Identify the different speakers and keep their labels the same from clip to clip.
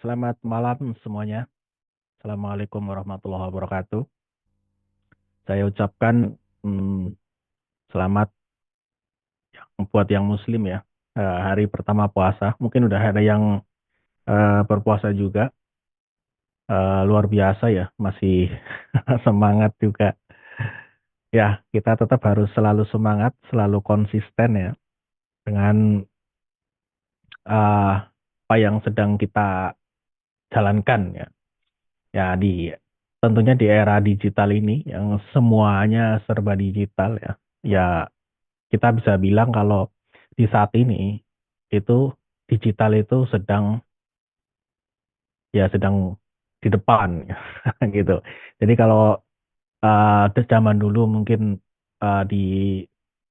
Speaker 1: Selamat malam semuanya. Assalamualaikum warahmatullahi wabarakatuh. Saya ucapkan selamat buat yang Muslim ya. Hari pertama puasa. Mungkin udah ada yang berpuasa juga. Luar biasa ya, masih semangat juga. Ya, kita tetap harus selalu semangat, selalu konsisten ya dengan apa yang sedang kita jalankan ya. Ya tentunya di era digital ini yang semuanya serba digital ya. Ya kita bisa bilang kalau di saat ini itu digital itu sedang di depan ya, gitu. Jadi kalau di zaman dulu mungkin di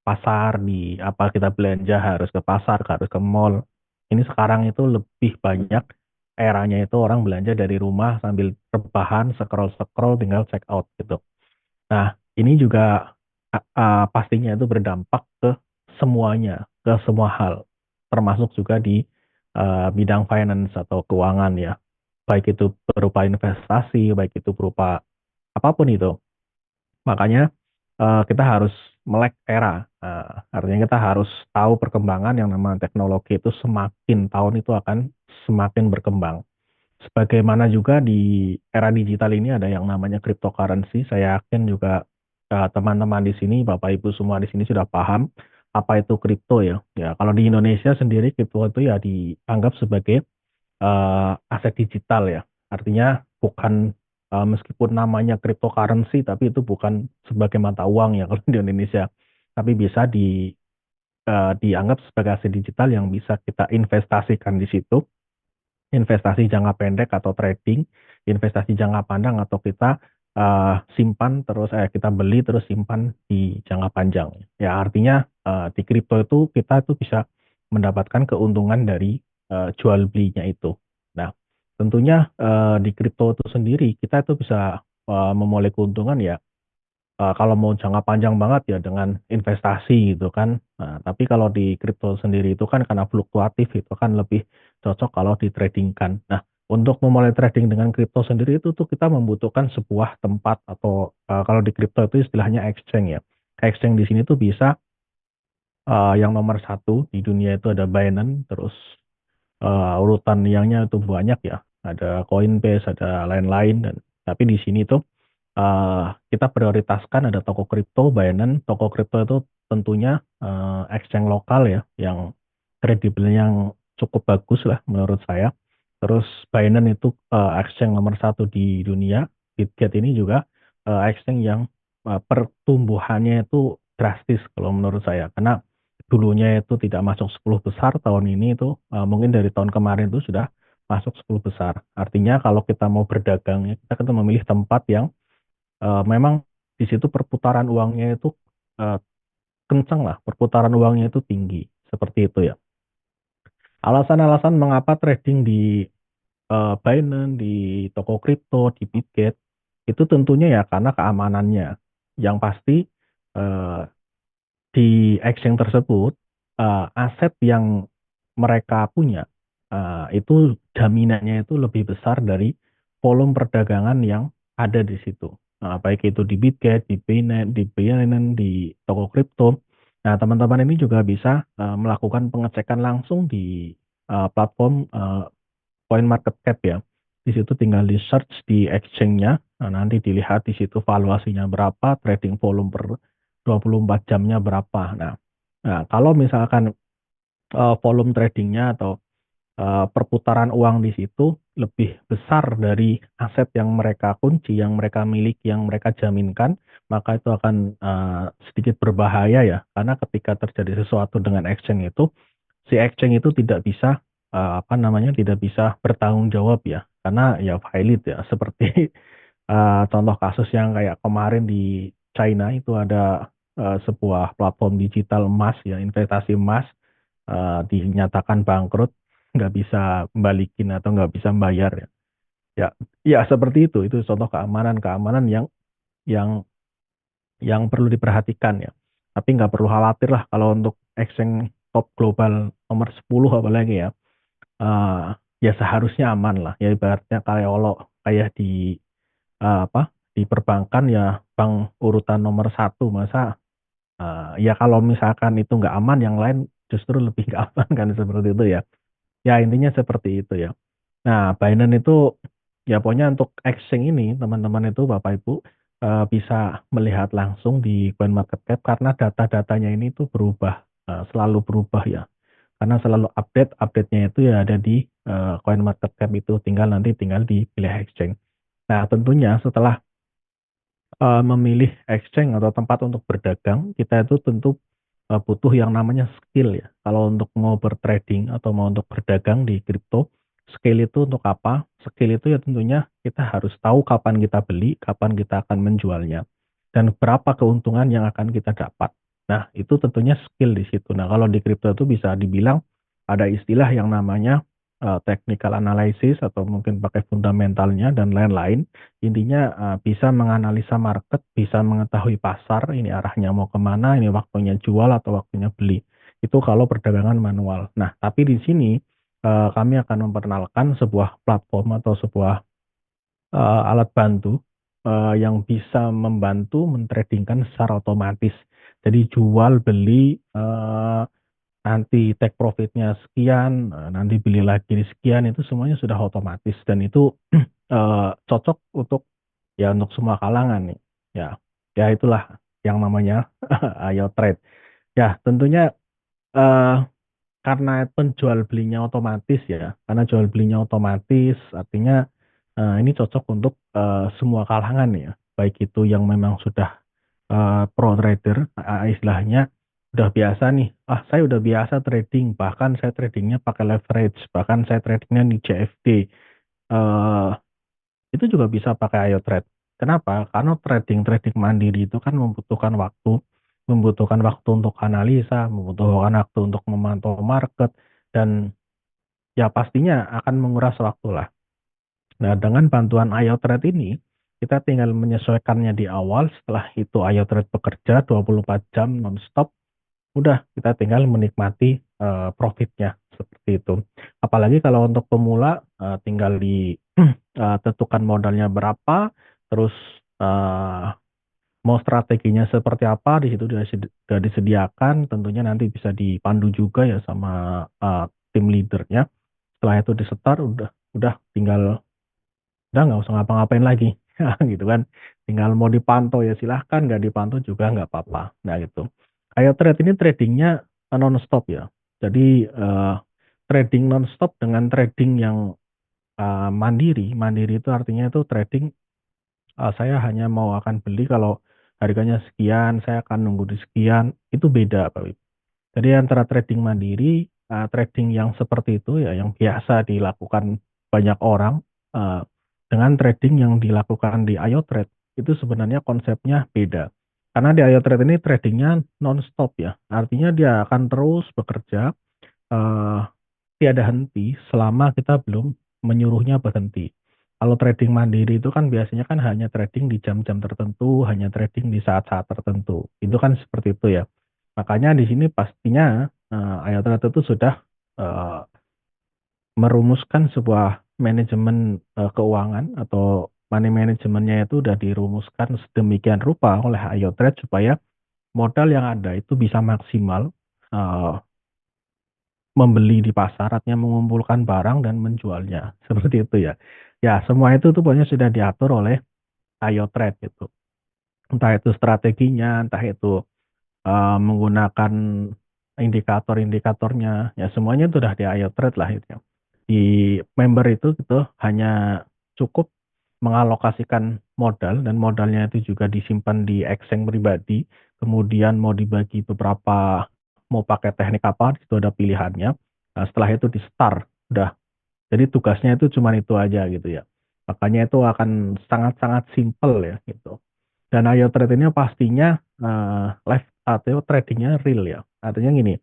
Speaker 1: pasar di apa kita belanja harus ke pasar, harus ke mall. Ini sekarang itu lebih banyak eranya itu orang belanja dari rumah sambil rebahan, scroll-scroll tinggal check out gitu. Nah, ini juga pastinya itu berdampak ke semuanya, ke semua hal, termasuk juga di bidang finance atau keuangan ya. Baik itu berupa investasi, baik itu berupa apapun itu. Makanya kita harus melek era. Artinya kita harus tahu perkembangan yang namanya teknologi itu semakin tahun itu akan semakin berkembang. Sebagaimana juga di era digital ini ada yang namanya cryptocurrency. Saya yakin juga teman-teman di sini, Bapak Ibu semua di sini sudah paham apa itu kripto ya. Ya, kalau di Indonesia sendiri kripto itu ya dianggap sebagai aset digital ya. Artinya bukan meskipun namanya cryptocurrency tapi itu bukan sebagai mata uang ya kalau di Indonesia. Tapi bisa dianggap sebagai aset digital yang bisa kita investasikan di situ, investasi jangka pendek atau trading, investasi jangka pandang atau kita simpan terus kita beli terus simpan di jangka panjang. Ya artinya di kripto itu kita itu bisa mendapatkan keuntungan dari jual belinya itu. Nah, tentunya di kripto itu sendiri kita itu bisa memulai keuntungan ya kalau mau jangka panjang banget ya dengan investasi gitu kan. Nah, tapi kalau di kripto sendiri itu kan karena fluktuatif itu kan lebih cocok kalau di trading kan. Nah, untuk memulai trading dengan kripto sendiri itu tuh kita membutuhkan sebuah tempat atau kalau di kripto itu istilahnya exchange ya. Exchange di sini tuh bisa yang nomor satu di dunia itu ada Binance, terus urutan yangnya itu banyak ya. Ada Coinbase, ada lain-lain dan tapi di sini tuh kita prioritaskan ada toko kripto, Binance. Toko kripto itu tentunya exchange lokal ya, yang kredibel yang cukup bagus lah menurut saya. Terus Binance itu exchange nomor satu di dunia. Bitget ini juga exchange yang pertumbuhannya itu drastis kalau menurut saya. Karena dulunya itu tidak masuk 10 besar, tahun ini itu mungkin dari tahun kemarin itu sudah masuk 10 besar. Artinya kalau kita mau berdagang, ya, kita akan memilih tempat yang memang di situ perputaran uangnya itu eh, kencang lah, perputaran uangnya itu tinggi, seperti itu ya. Alasan-alasan mengapa trading di Binance, di toko kripto, di Bitget, itu tentunya ya karena keamanannya. Yang pasti eh, di exchange tersebut, aset yang mereka punya itu jaminannya itu lebih besar dari volume perdagangan yang ada di situ. Baik itu di Bitget, di Binance, di toko kripto. Nah, teman-teman ini juga bisa melakukan pengecekan langsung di platform CoinMarketCap ya. Di situ tinggal di search di exchange-nya. Nah, nanti dilihat di situ valuasinya berapa, trading volume per 24 jamnya berapa. Nah, kalau misalkan volume tradingnya atau perputaran uang di situ lebih besar dari aset yang mereka kunci, yang mereka miliki, yang mereka jaminkan, maka itu akan sedikit berbahaya ya. Karena ketika terjadi sesuatu dengan exchange itu, si exchange itu tidak bisa apa namanya tidak bisa bertanggung jawab ya. Karena ya valid ya. Seperti contoh kasus yang kayak kemarin di China itu ada sebuah platform digital emas ya, investasi emas dinyatakan bangkrut, nggak bisa balikin atau nggak bisa bayar ya. Ya, ya seperti itu. Itu contoh keamanan yang yang perlu diperhatikan ya. Tapi nggak perlu khawatir lah kalau untuk exchange top global nomor 10 apalagi ya. Eh, ya seharusnya aman lah. Ya ibaratnya kayak kalau kayak di apa di perbankan ya bank urutan nomor satu masa ya kalau misalkan itu nggak aman yang lain justru lebih nggak aman kan seperti itu ya. Ya intinya seperti itu ya. Nah, Binance itu ya pokoknya untuk exchange ini teman-teman itu Bapak Ibu bisa melihat langsung di CoinMarketCap karena data-datanya ini tuh berubah, selalu berubah ya. Karena selalu update-nya itu ya ada di CoinMarketCap itu tinggal dipilih exchange. Nah, tentunya setelah memilih exchange atau tempat untuk berdagang, kita itu tentu butuh yang namanya skill ya. Kalau untuk mau bertrading atau mau untuk berdagang di kripto, skill itu untuk apa? Skill itu ya tentunya kita harus tahu kapan kita beli, kapan kita akan menjualnya, dan berapa keuntungan yang akan kita dapat. Nah, itu tentunya skill di situ. Nah, kalau di kripto itu bisa dibilang ada istilah yang namanya technical analysis atau mungkin pakai fundamentalnya dan lain-lain. Intinya bisa menganalisa market, bisa mengetahui pasar, ini arahnya mau kemana, ini waktunya jual atau waktunya beli. Itu kalau perdagangan manual. Nah, tapi di sini kami akan memperkenalkan sebuah platform atau sebuah alat bantu yang bisa membantu mentradingkan secara otomatis. Jadi jual beli nanti take profitnya sekian, nanti beli lagi di sekian itu semuanya sudah otomatis dan itu cocok untuk ya untuk semua kalangan nih. Ya, ya itulah yang namanya ayo trade. Ya, tentunya eh, karena penjual belinya otomatis ya, karena jual belinya otomatis artinya ini cocok untuk semua kalangan ya, baik itu yang memang sudah pro trader, istilahnya udah biasa nih, saya udah biasa trading, bahkan saya tradingnya pakai leverage, bahkan saya tradingnya di CFD. Eh, itu juga bisa pakai Ayo Trade. Kenapa? Karena trading mandiri itu kan membutuhkan waktu untuk analisa, membutuhkan waktu untuk memantau market, dan ya pastinya akan menguras waktu lah. Nah, dengan bantuan Ayo Trade ini, kita tinggal menyesuaikannya di awal, setelah itu Ayo Trade bekerja 24 jam non-stop, udah kita tinggal menikmati profitnya seperti itu. Apalagi kalau untuk pemula tinggal di tentukan modalnya berapa, terus eh, mau strateginya seperti apa di situ sudah disediakan. Tentunya nanti bisa dipandu juga ya sama tim leadernya. Setelah itu disetar, udah tinggal udah nggak usah ngapa-ngapain lagi gitu kan, tinggal mau dipantau ya silahkan, nggak dipantau juga nggak apa-apa. Nah gitu, kayak trade ini tradingnya non-stop ya, jadi trading non-stop dengan trading yang mandiri. Mandiri itu artinya itu trading saya hanya mau akan beli kalau harganya sekian, saya akan nunggu di sekian, itu beda Pak Wib. Jadi antara trading mandiri, trading yang seperti itu ya yang biasa dilakukan banyak orang uh, dengan trading yang dilakukan di IoTrade itu sebenarnya konsepnya beda. Karena di IoTrade ini tradingnya non-stop ya, artinya dia akan terus bekerja uh, tiada henti selama kita belum menyuruhnya berhenti. Kalau trading mandiri itu kan biasanya kan hanya trading di jam-jam tertentu, hanya trading di saat-saat tertentu. Itu kan seperti itu ya. Makanya di sini pastinya Ayatollah itu sudah eh, merumuskan sebuah manajemen keuangan atau money manajemennya itu sudah dirumuskan sedemikian rupa oleh IoTrade supaya modal yang ada itu bisa maksimal eh, membeli di pasar, artinya mengumpulkan barang dan menjualnya. Seperti itu ya. Ya, semua itu tuh pokoknya sudah diatur oleh IoTrade gitu. Entah itu strateginya, entah itu menggunakan indikator-indikatornya, ya semuanya itu udah di IoTrade lah itu. Di member itu gitu hanya cukup mengalokasikan modal dan modalnya itu juga disimpan di exchange pribadi. Kemudian mau dibagi beberapa, mau pakai teknik apa, itu ada pilihannya. Nah, setelah itu di start, udah. Jadi tugasnya itu cuma itu aja gitu ya. Makanya itu akan sangat-sangat simple ya gitu. Dan ayo trade ini pastinya live atau tradingnya real ya. Artinya gini,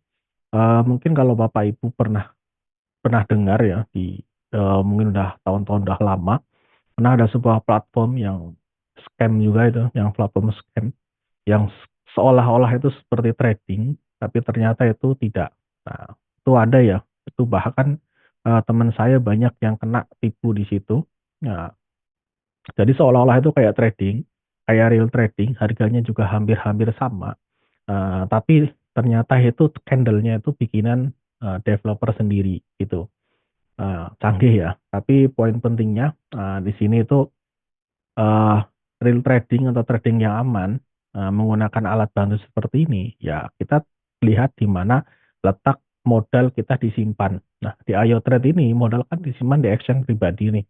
Speaker 1: mungkin kalau Bapak Ibu pernah pernah dengar ya di mungkin udah tahun-tahun udah lama, pernah ada sebuah platform yang scam juga itu, yang platform scam yang seolah-olah itu seperti trading, tapi ternyata itu tidak. Nah, itu ada ya. Itu bahkan teman saya banyak yang kena tipu di situ. Nah, jadi seolah-olah itu kayak trading, kayak real trading, harganya juga hampir-hampir sama. Tapi ternyata itu candle-nya itu bikinan developer sendiri gitu. Canggih ya. Tapi poin pentingnya di sini itu eh, real trading atau trading yang aman menggunakan alat bantu seperti ini, ya kita lihat di mana letak modal kita disimpan. Nah, di IoTrade ini modal kan disimpan di exchange pribadi nih.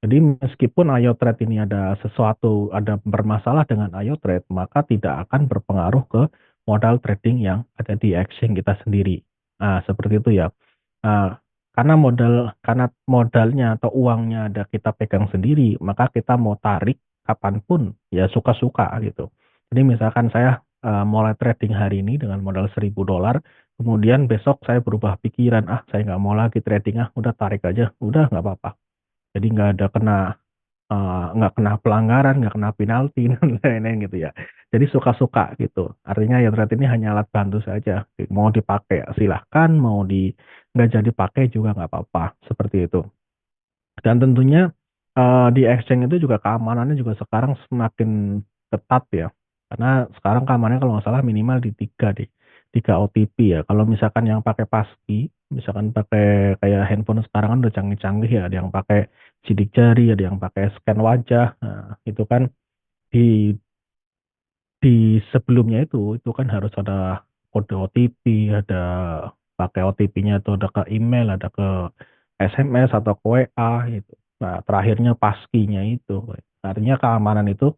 Speaker 1: Jadi meskipun IoTrade ini ada sesuatu, ada bermasalah dengan IoTrade, maka tidak akan berpengaruh ke modal trading yang ada di exchange kita sendiri. Nah, seperti itu ya. Nah, karena modalnya atau uangnya ada kita pegang sendiri, maka kita mau tarik kapanpun ya suka-suka gitu. Jadi misalkan saya mulai trading hari ini dengan modal $1.000, kemudian besok saya berubah pikiran, saya nggak mau lagi trading, udah tarik aja, udah nggak apa-apa. Jadi nggak kena pelanggaran, nggak kena penalti dan lain-lain gitu ya. Jadi suka-suka gitu. Artinya ya thread ini hanya alat bantu saja. Mau dipakai silahkan, mau nggak jadi pakai juga nggak apa-apa. Seperti itu. Dan tentunya di exchange itu juga keamanannya juga sekarang semakin ketat ya. Karena sekarang keamanannya kalau nggak salah minimal di 3 deh. 3 OTP ya. Kalau misalkan yang pakai paski, misalkan pakai kayak handphone sekarang kan udah canggih-canggih ya. Ada yang pakai sidik jari, ada yang pakai scan wajah. Nah, itu kan di di sebelumnya itu kan harus ada kode OTP, ada pakai OTP-nya itu ada ke email, ada ke SMS atau ke WA gitu. Nah, terakhirnya paskinya itu. Artinya keamanan itu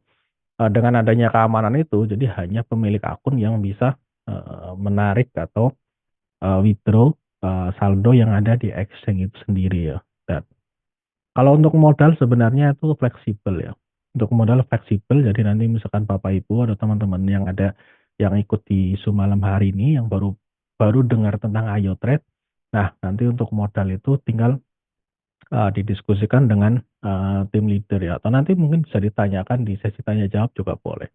Speaker 1: dengan adanya keamanan itu jadi hanya pemilik akun yang bisa menarik atau withdraw saldo yang ada di exchange itu sendiri ya. Dan kalau untuk modal sebenarnya itu fleksibel ya. Untuk modal fleksibel, jadi nanti misalkan Bapak Ibu atau teman-teman yang ada yang ikut di Zoom malam hari ini yang baru baru dengar tentang Ayo Trade, nah nanti untuk modal itu tinggal didiskusikan dengan tim leader ya. Atau nanti mungkin bisa ditanyakan di sesi tanya jawab juga boleh.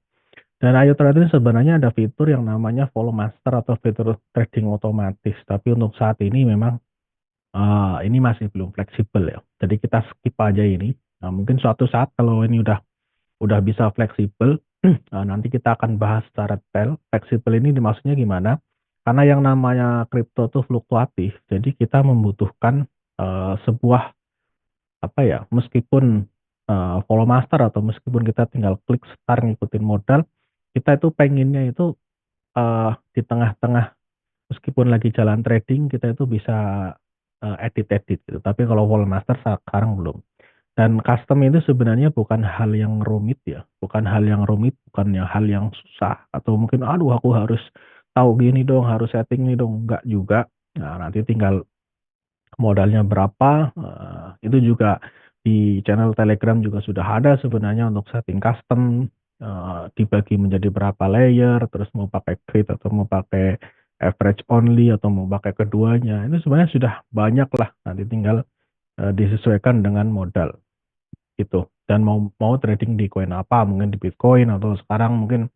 Speaker 1: Dan Ayo Trade ini sebenarnya ada fitur yang namanya Follow Master atau fitur trading otomatis. Tapi untuk saat ini memang ini masih belum fleksibel ya. Jadi kita skip aja ini. Nah, mungkin suatu saat kalau ini udah bisa fleksibel, nanti kita akan bahas secara detail. Fleksibel ini dimaksudnya gimana? Karena yang namanya kripto itu fluktuatif, jadi kita membutuhkan sebuah apa ya, meskipun follow master atau meskipun kita tinggal klik start ngikutin modal, kita itu pengennya itu di tengah-tengah meskipun lagi jalan trading kita itu bisa edit-edit gitu. Tapi kalau follow master sekarang belum. Dan custom itu sebenarnya bukan hal yang rumit ya, bukan hal yang rumit, bukan yang hal yang susah atau mungkin aduh aku harus tahu gini dong, harus setting nih dong, enggak juga. Nah, nanti tinggal modalnya berapa, itu juga di channel Telegram juga sudah ada sebenarnya untuk setting custom, dibagi menjadi berapa layer, terus mau pakai grid atau mau pakai average only atau mau pakai keduanya. Itu sebenarnya sudah banyak lah, nanti tinggal disesuaikan dengan modal gitu. Dan mau mau trading di koin apa, mungkin di Bitcoin atau sekarang mungkin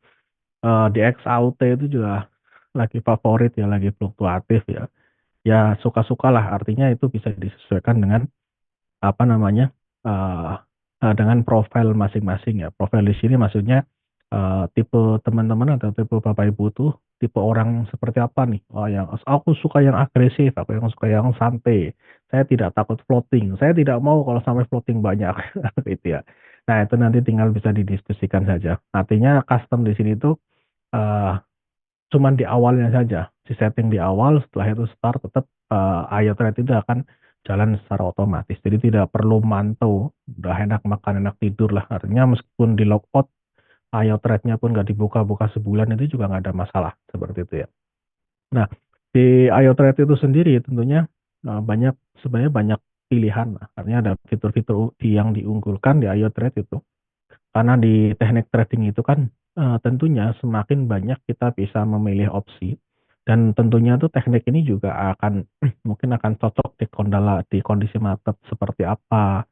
Speaker 1: di XAUT itu juga lagi favorit ya, lagi fluktuatif ya. Ya suka-suka lah, artinya itu bisa disesuaikan dengan apa namanya eh dengan profil masing-masing ya. Profil di sini maksudnya tipe teman-teman atau tipe Bapak Ibu tuh tipe orang seperti apa nih? Oh, yang aku suka yang agresif, aku yang suka yang santai. Saya tidak takut floating. Saya tidak mau kalau sampai floating banyak gitu ya. Nah, itu nanti tinggal bisa didiskusikan saja. Artinya custom di sini tuh eh, cuman di awalnya saja. Si setting di awal, setelah itu start tetap iOS itu akan jalan secara otomatis. Jadi tidak perlu mantau, udah enak makan, enak tidur lah. Artinya meskipun di logout, iOS-nya pun nggak dibuka-buka sebulan itu juga nggak ada masalah seperti itu ya. Nah, di iOS itu sendiri tentunya banyak sebenarnya banyak pilihan lah. Artinya ada fitur-fitur yang diunggulkan di iOS itu. Karena di teknik trading itu kan tentunya semakin banyak kita bisa memilih opsi dan tentunya tuh teknik ini juga akan mungkin akan cocok di di kondisi market seperti apa,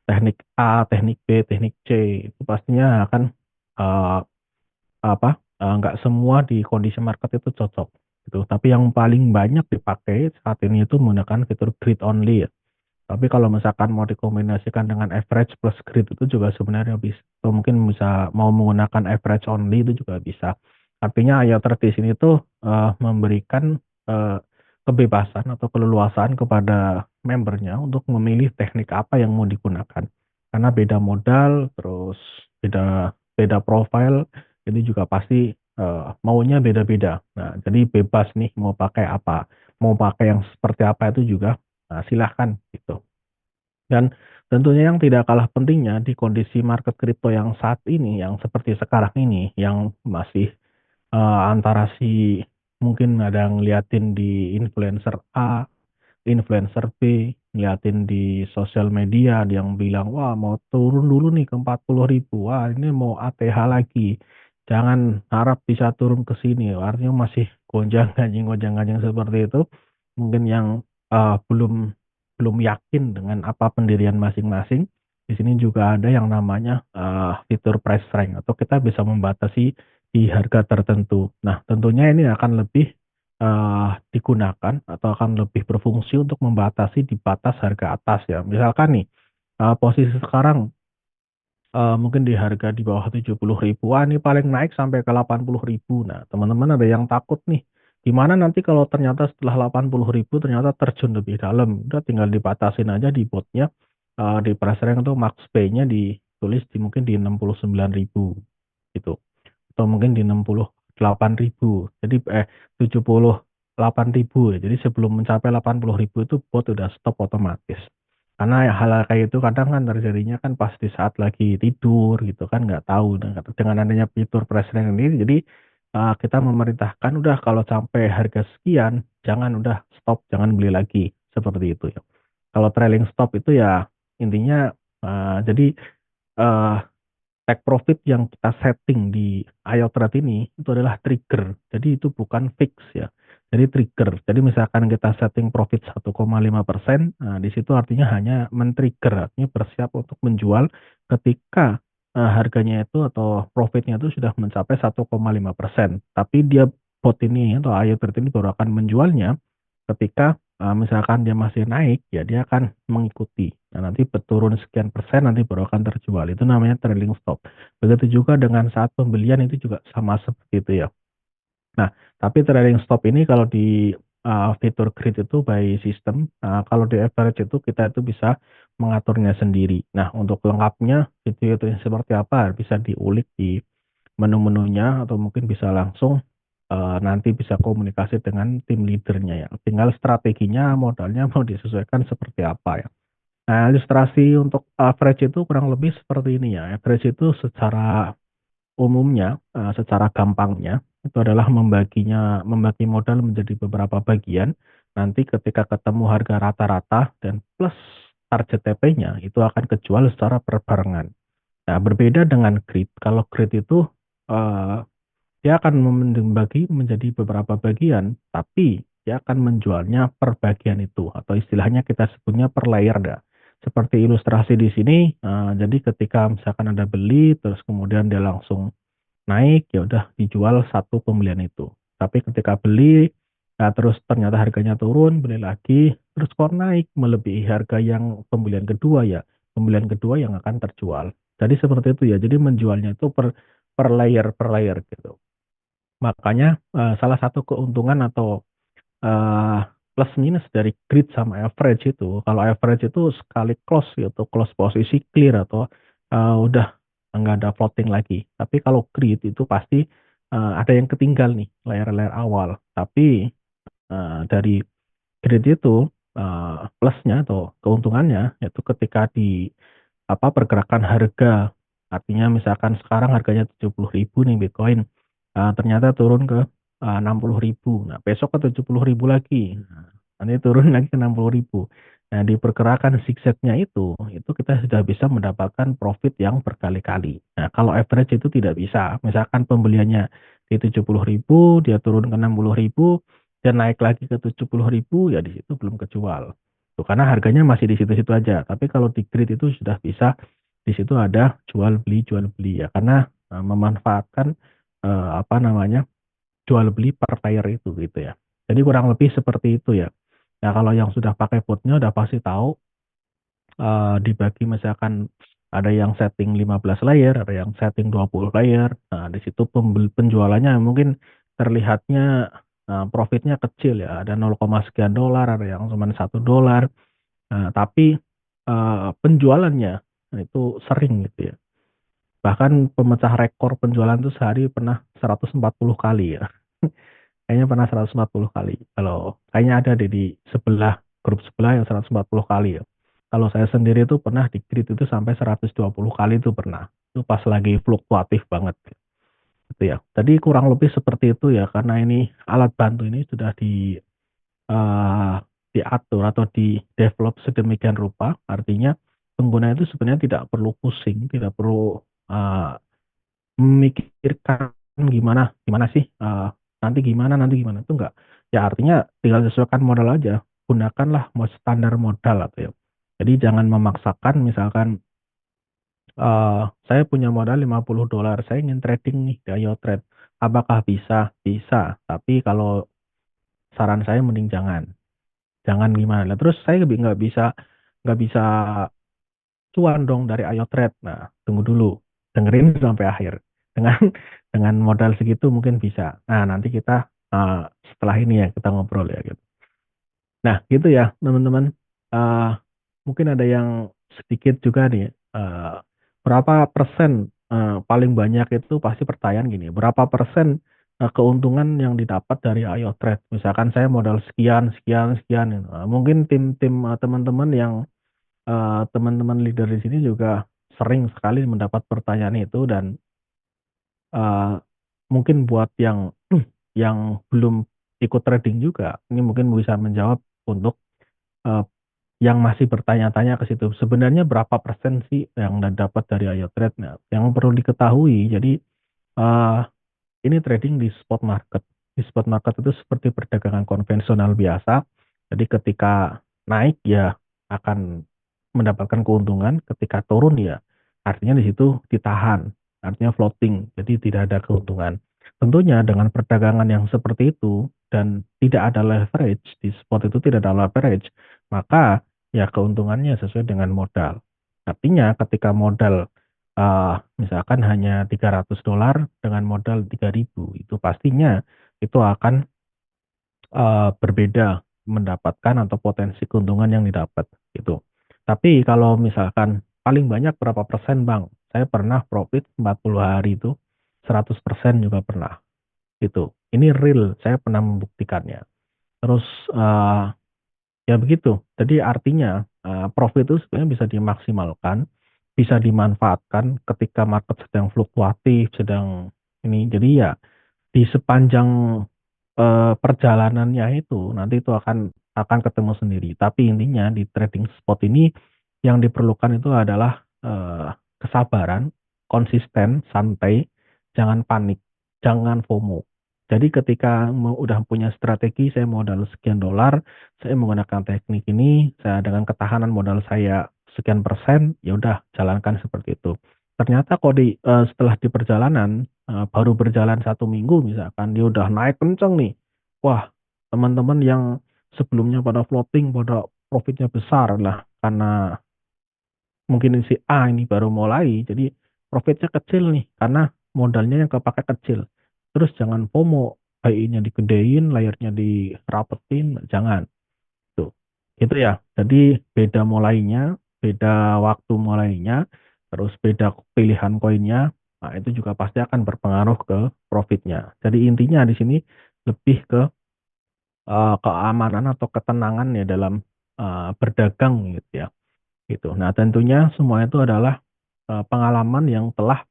Speaker 1: teknik A, teknik B, teknik C itu pastinya akan eh, apa nggak semua di kondisi market itu cocok gitu. Tapi yang paling banyak dipakai saat ini itu menggunakan fitur grid only ya. Tapi kalau misalkan mau dikombinasikan dengan average plus grid itu juga sebenarnya bisa. Atau mungkin bisa mau menggunakan average only itu juga bisa. Artinya IoT di sini tuh memberikan eh, kebebasan atau keleluasaan kepada membernya untuk memilih teknik apa yang mau digunakan. Karena beda modal, terus beda beda profile, itu juga pasti maunya beda-beda. Nah, jadi bebas nih mau pakai apa, mau pakai yang seperti apa itu juga silahkan gitu. Dan tentunya yang tidak kalah pentingnya di kondisi market kripto yang saat ini, yang seperti sekarang ini, yang masih antara si mungkin ada yang ngeliatin di influencer A, influencer B, ngeliatin di sosial media ada yang bilang, wah mau turun dulu nih ke 40.000, wah ini mau ATH lagi, jangan harap bisa turun ke sini, artinya masih gonjang-ganjing seperti itu, mungkin yang belum belum yakin dengan apa pendirian masing-masing. Di sini juga ada yang namanya fitur price range atau kita bisa membatasi di harga tertentu. Nah, tentunya ini akan lebih digunakan atau akan lebih berfungsi untuk membatasi di batas harga atas ya. Misalkan nih, posisi sekarang mungkin di harga di bawah 70.000, wah ini paling naik sampai ke 80.000. Nah, teman-teman ada yang takut nih, gimana nanti kalau ternyata setelah 80.000 ternyata terjun lebih dalam, udah tinggal dibatasin aja di botnya, di price rank itu max pay-nya ditulis di mungkin di 69.000 gitu atau mungkin di 68.000. Jadi 78.000 ya. Jadi sebelum mencapai 80.000 itu bot udah stop otomatis. Karena ya hal-hal kayak itu kadang kan terjadinya kan pas di saat lagi tidur gitu kan nggak tahu dengan adanya fitur presiden ini jadi kita memerintahkan udah kalau sampai harga sekian jangan udah stop jangan beli lagi seperti itu ya. Kalau trailing stop itu ya intinya jadi eh, take profit yang kita setting di IO ini itu adalah trigger. Jadi itu bukan fix ya. Jadi trigger. Jadi misalkan kita setting profit 1,5%, nah di situ artinya hanya men-trigger, artinya bersiap untuk menjual ketika harganya itu atau profitnya itu sudah mencapai 1,5%. Tapi dia bot ini atau IO ini baru akan menjualnya ketika misalkan dia masih naik, ya dia akan mengikuti. Nah, nanti turun sekian persen, nanti baru akan terjual. Itu namanya trailing stop. Begitu juga dengan saat pembelian itu juga sama seperti itu ya. Nah, tapi trailing stop ini kalau di fitur grid itu by system, kalau di average itu kita itu bisa mengaturnya sendiri. Nah, untuk lengkapnya itu seperti apa bisa diulik di menu-menunya atau mungkin bisa langsung nanti bisa komunikasi dengan tim leadernya ya. Tinggal strateginya, modalnya mau disesuaikan seperti apa ya. Nah, ilustrasi untuk average itu kurang lebih seperti ini ya. Average itu secara umumnya, secara gampangnya itu adalah membagi modal menjadi beberapa bagian. Nanti ketika ketemu harga rata-rata dan plus target TP-nya itu akan kejual secara berbarengan. Nah, berbeda dengan grid. Kalau grid itu eh, dia akan membagi menjadi beberapa bagian, tapi dia akan menjualnya per bagian itu, atau istilahnya kita sebutnya per layer dah. Seperti ilustrasi di sini, jadi ketika misalkan ada beli, terus kemudian dia langsung naik, ya udah dijual satu pembelian itu. Tapi ketika beli, nah terus ternyata harganya turun, beli lagi, terus kok naik melebihi harga yang pembelian kedua ya, pembelian kedua yang akan terjual. Jadi seperti itu ya, jadi menjualnya itu per layer gitu. Makanya salah satu keuntungan atau eh, plus minus dari grid sama average itu, kalau average itu sekali close gitu, close posisi clear atau udah nggak ada floating lagi. Tapi kalau grid itu pasti ada yang ketinggal nih layer-layer awal. Tapi dari grid itu plusnya atau keuntungannya yaitu ketika di apa pergerakan harga. Artinya misalkan sekarang harganya 70.000 nih Bitcoin. Ternyata turun ke 60.000. Nah, besok ke 70.000 lagi. Nah, nanti turun lagi ke 60.000. Nah, di pergerakan zigzagnya itu kita sudah bisa mendapatkan profit yang berkali-kali. Nah, kalau average itu tidak bisa. Misalkan pembeliannya di 70.000, dia turun ke 60.000, dan naik lagi ke 70.000, ya di situ belum kejual. Tuh, karena harganya masih di situ-situ aja. Tapi kalau di grid itu sudah bisa di situ ada jual beli ya karena memanfaatkan apa namanya jual beli per tier itu gitu ya. Jadi kurang lebih seperti itu ya. Nah kalau yang sudah pakai botnya udah pasti tahu dibagi misalkan ada yang setting 15 layer, ada yang setting 20 layer. Nah, di situ penjualannya mungkin terlihatnya profitnya kecil ya, ada 0, sekian dolar, ada yang cuma $1. Nah, tapi penjualannya itu sering gitu ya. Bahkan pemecah rekor penjualan itu sehari pernah 140 kali ya. Kayaknya pernah 140 kali. Kalau kayaknya ada di sebelah grup sebelah yang 140 kali ya. Kalau saya sendiri itu pernah di grid itu sampai 120 kali itu pernah. Itu pas lagi fluktuatif banget gitu ya. Jadi kurang lebih seperti itu ya karena ini alat bantu ini sudah eh, diatur atau di develop sedemikian rupa, artinya pengguna itu sebenarnya tidak perlu pusing, tidak perlu eh, memikirkan gimana gimana sih nanti gimana itu enggak, ya artinya tinggal sesuaikan modal aja, gunakanlah standar modal atau ya, jadi jangan memaksakan misalkan saya punya modal $50, saya ingin trading nih di Ayo Trade, apakah bisa, tapi kalau saran saya mending jangan gimana lah. Terus saya nggak bisa cuan dong dari Ayo Trade. Nah, tunggu dulu. Dengerin sampai akhir. Dengan dengan modal segitu mungkin bisa. Nah, nanti kita uh, setelah ini ya kita ngobrol ya gitu. Nah, gitu ya, teman-teman. Uh, Mungkin ada yang sedikit juga nih. Berapa persen paling banyak itu pasti pertanyaan gini. Berapa persen keuntungan yang didapat dari Ayo Trade? Misalkan saya modal sekian, sekian, sekian. Gitu. Mungkin tim-tim teman-teman yang teman-teman leader di sini juga sering sekali mendapat pertanyaan itu dan eh, mungkin buat yang yang belum ikut trading juga, ini mungkin bisa menjawab untuk eh, yang masih bertanya-tanya ke situ. Sebenarnya berapa persen sih yang dapat dari Ayo Trade? Nah, yang perlu diketahui, jadi eh, ini trading di spot market. Di spot market itu seperti perdagangan konvensional biasa. Jadi ketika naik ya akan mendapatkan keuntungan, ketika turun ya artinya di situ ditahan, artinya floating, jadi tidak ada keuntungan. Tentunya dengan perdagangan yang seperti itu dan tidak ada leverage, di spot itu tidak ada leverage, maka ya keuntungannya sesuai dengan modal. Artinya ketika modal misalkan hanya $300 dengan modal 3.000, itu pastinya itu akan berbeda mendapatkan atau potensi keuntungan yang didapat gitu. Tapi kalau misalkan paling banyak berapa persen Bang? Saya pernah profit 40 hari itu 100% juga pernah gitu. Ini real, saya pernah membuktikannya. Terus ya begitu. Jadi artinya profit itu sebenarnya bisa dimaksimalkan, bisa dimanfaatkan ketika market sedang fluktuatif, sedang ini. Jadi ya di sepanjang perjalanannya itu nanti itu akan ketemu sendiri. Tapi intinya di trading spot ini yang diperlukan itu adalah kesabaran, konsisten, santai, jangan panik, jangan FOMO. Jadi ketika udah punya strategi, saya modal sekian dolar, saya menggunakan teknik ini, saya dengan ketahanan modal saya sekian persen, ya udah jalankan seperti itu. Ternyata kok setelah di perjalanan baru berjalan 1 minggu misalkan dia udah naik kenceng nih. Wah, teman-teman yang sebelumnya pada floating pada profitnya besar lah karena mungkin si A ini baru mulai jadi profitnya kecil nih karena modalnya yang kepake kecil. Terus jangan FOMO, buy-nya digedein, layarnya dirapetin, jangan. Tuh. Gitu ya. Jadi beda mulainya, beda waktu mulainya, terus beda pilihan koinnya. Nah, itu juga pasti akan berpengaruh ke profitnya. Jadi intinya di sini lebih ke keamanan atau ketenangan ya dalam berdagang gitu ya. Gitu. Nah, tentunya semua itu adalah pengalaman yang telah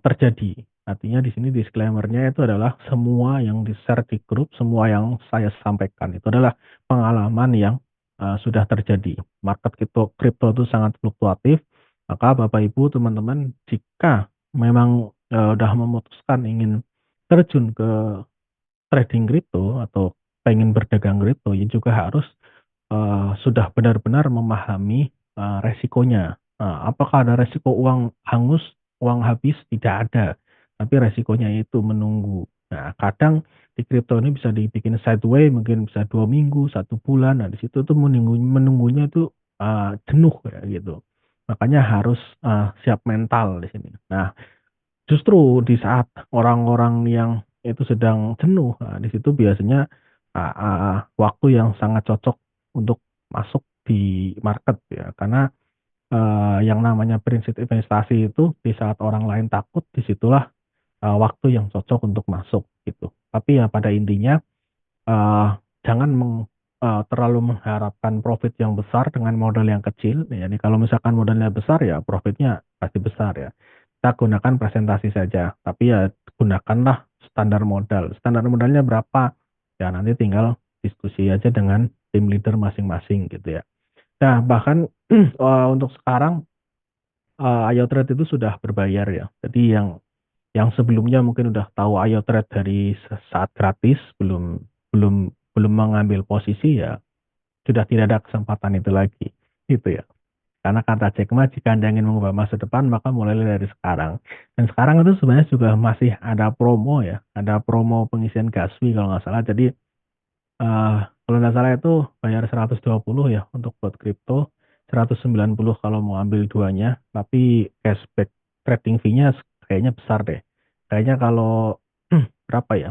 Speaker 1: terjadi. Artinya di sini disclaimer-nya itu adalah semua yang di-share di grup, semua yang saya sampaikan itu adalah pengalaman yang sudah terjadi. Market kripto itu sangat fluktuatif, maka Bapak Ibu teman-teman jika memang sudah memutuskan ingin terjun ke trading kripto atau pengen berdagang kripto, ya juga harus sudah benar-benar memahami resikonya. Apakah ada resiko uang hangus, uang habis? Tidak ada. Tapi resikonya itu menunggu. Nah, kadang di kripto ini bisa dibikin sideway, mungkin bisa 2 minggu, 1 bulan. Nah, di situ tuh menunggunya itu jenuh ya gitu. Makanya harus siap mental di sini. Nah, justru di saat orang-orang yang itu sedang jenuh, nah, di situ biasanya waktu yang sangat cocok untuk masuk di market ya. Karena yang namanya prinsip investasi itu di saat orang lain takut, disitulah waktu yang cocok untuk masuk gitu. Tapi ya pada intinya Eee, jangan terlalu mengharapkan profit yang besar dengan modal yang kecil. Jadi kalau misalkan modalnya besar ya profitnya pasti besar ya. Kita gunakan presentasi saja, tapi ya gunakanlah standar modal. Standar modalnya berapa? Ya nanti tinggal diskusi aja dengan tim leader masing-masing gitu ya. Nah bahkan, untuk sekarang, Ayo Trade itu sudah berbayar ya. Jadi yang sebelumnya mungkin udah tahu Ayo Trade dari saat gratis, belum belum belum mengambil posisi ya, sudah tidak ada kesempatan itu lagi, gitu ya. Karena kata Jack Ma, jika Anda ingin mengubah masa depan, maka mulailah dari sekarang. Dan sekarang itu sebenarnya juga masih ada promo ya, ada promo pengisian Gaswi kalau nggak salah. Jadi kalau nggak salah itu bayar 120 ya untuk buat kripto, 190 kalau mau ambil duanya, tapi cashback trading fee-nya kayaknya besar deh. Kayaknya kalau berapa ya?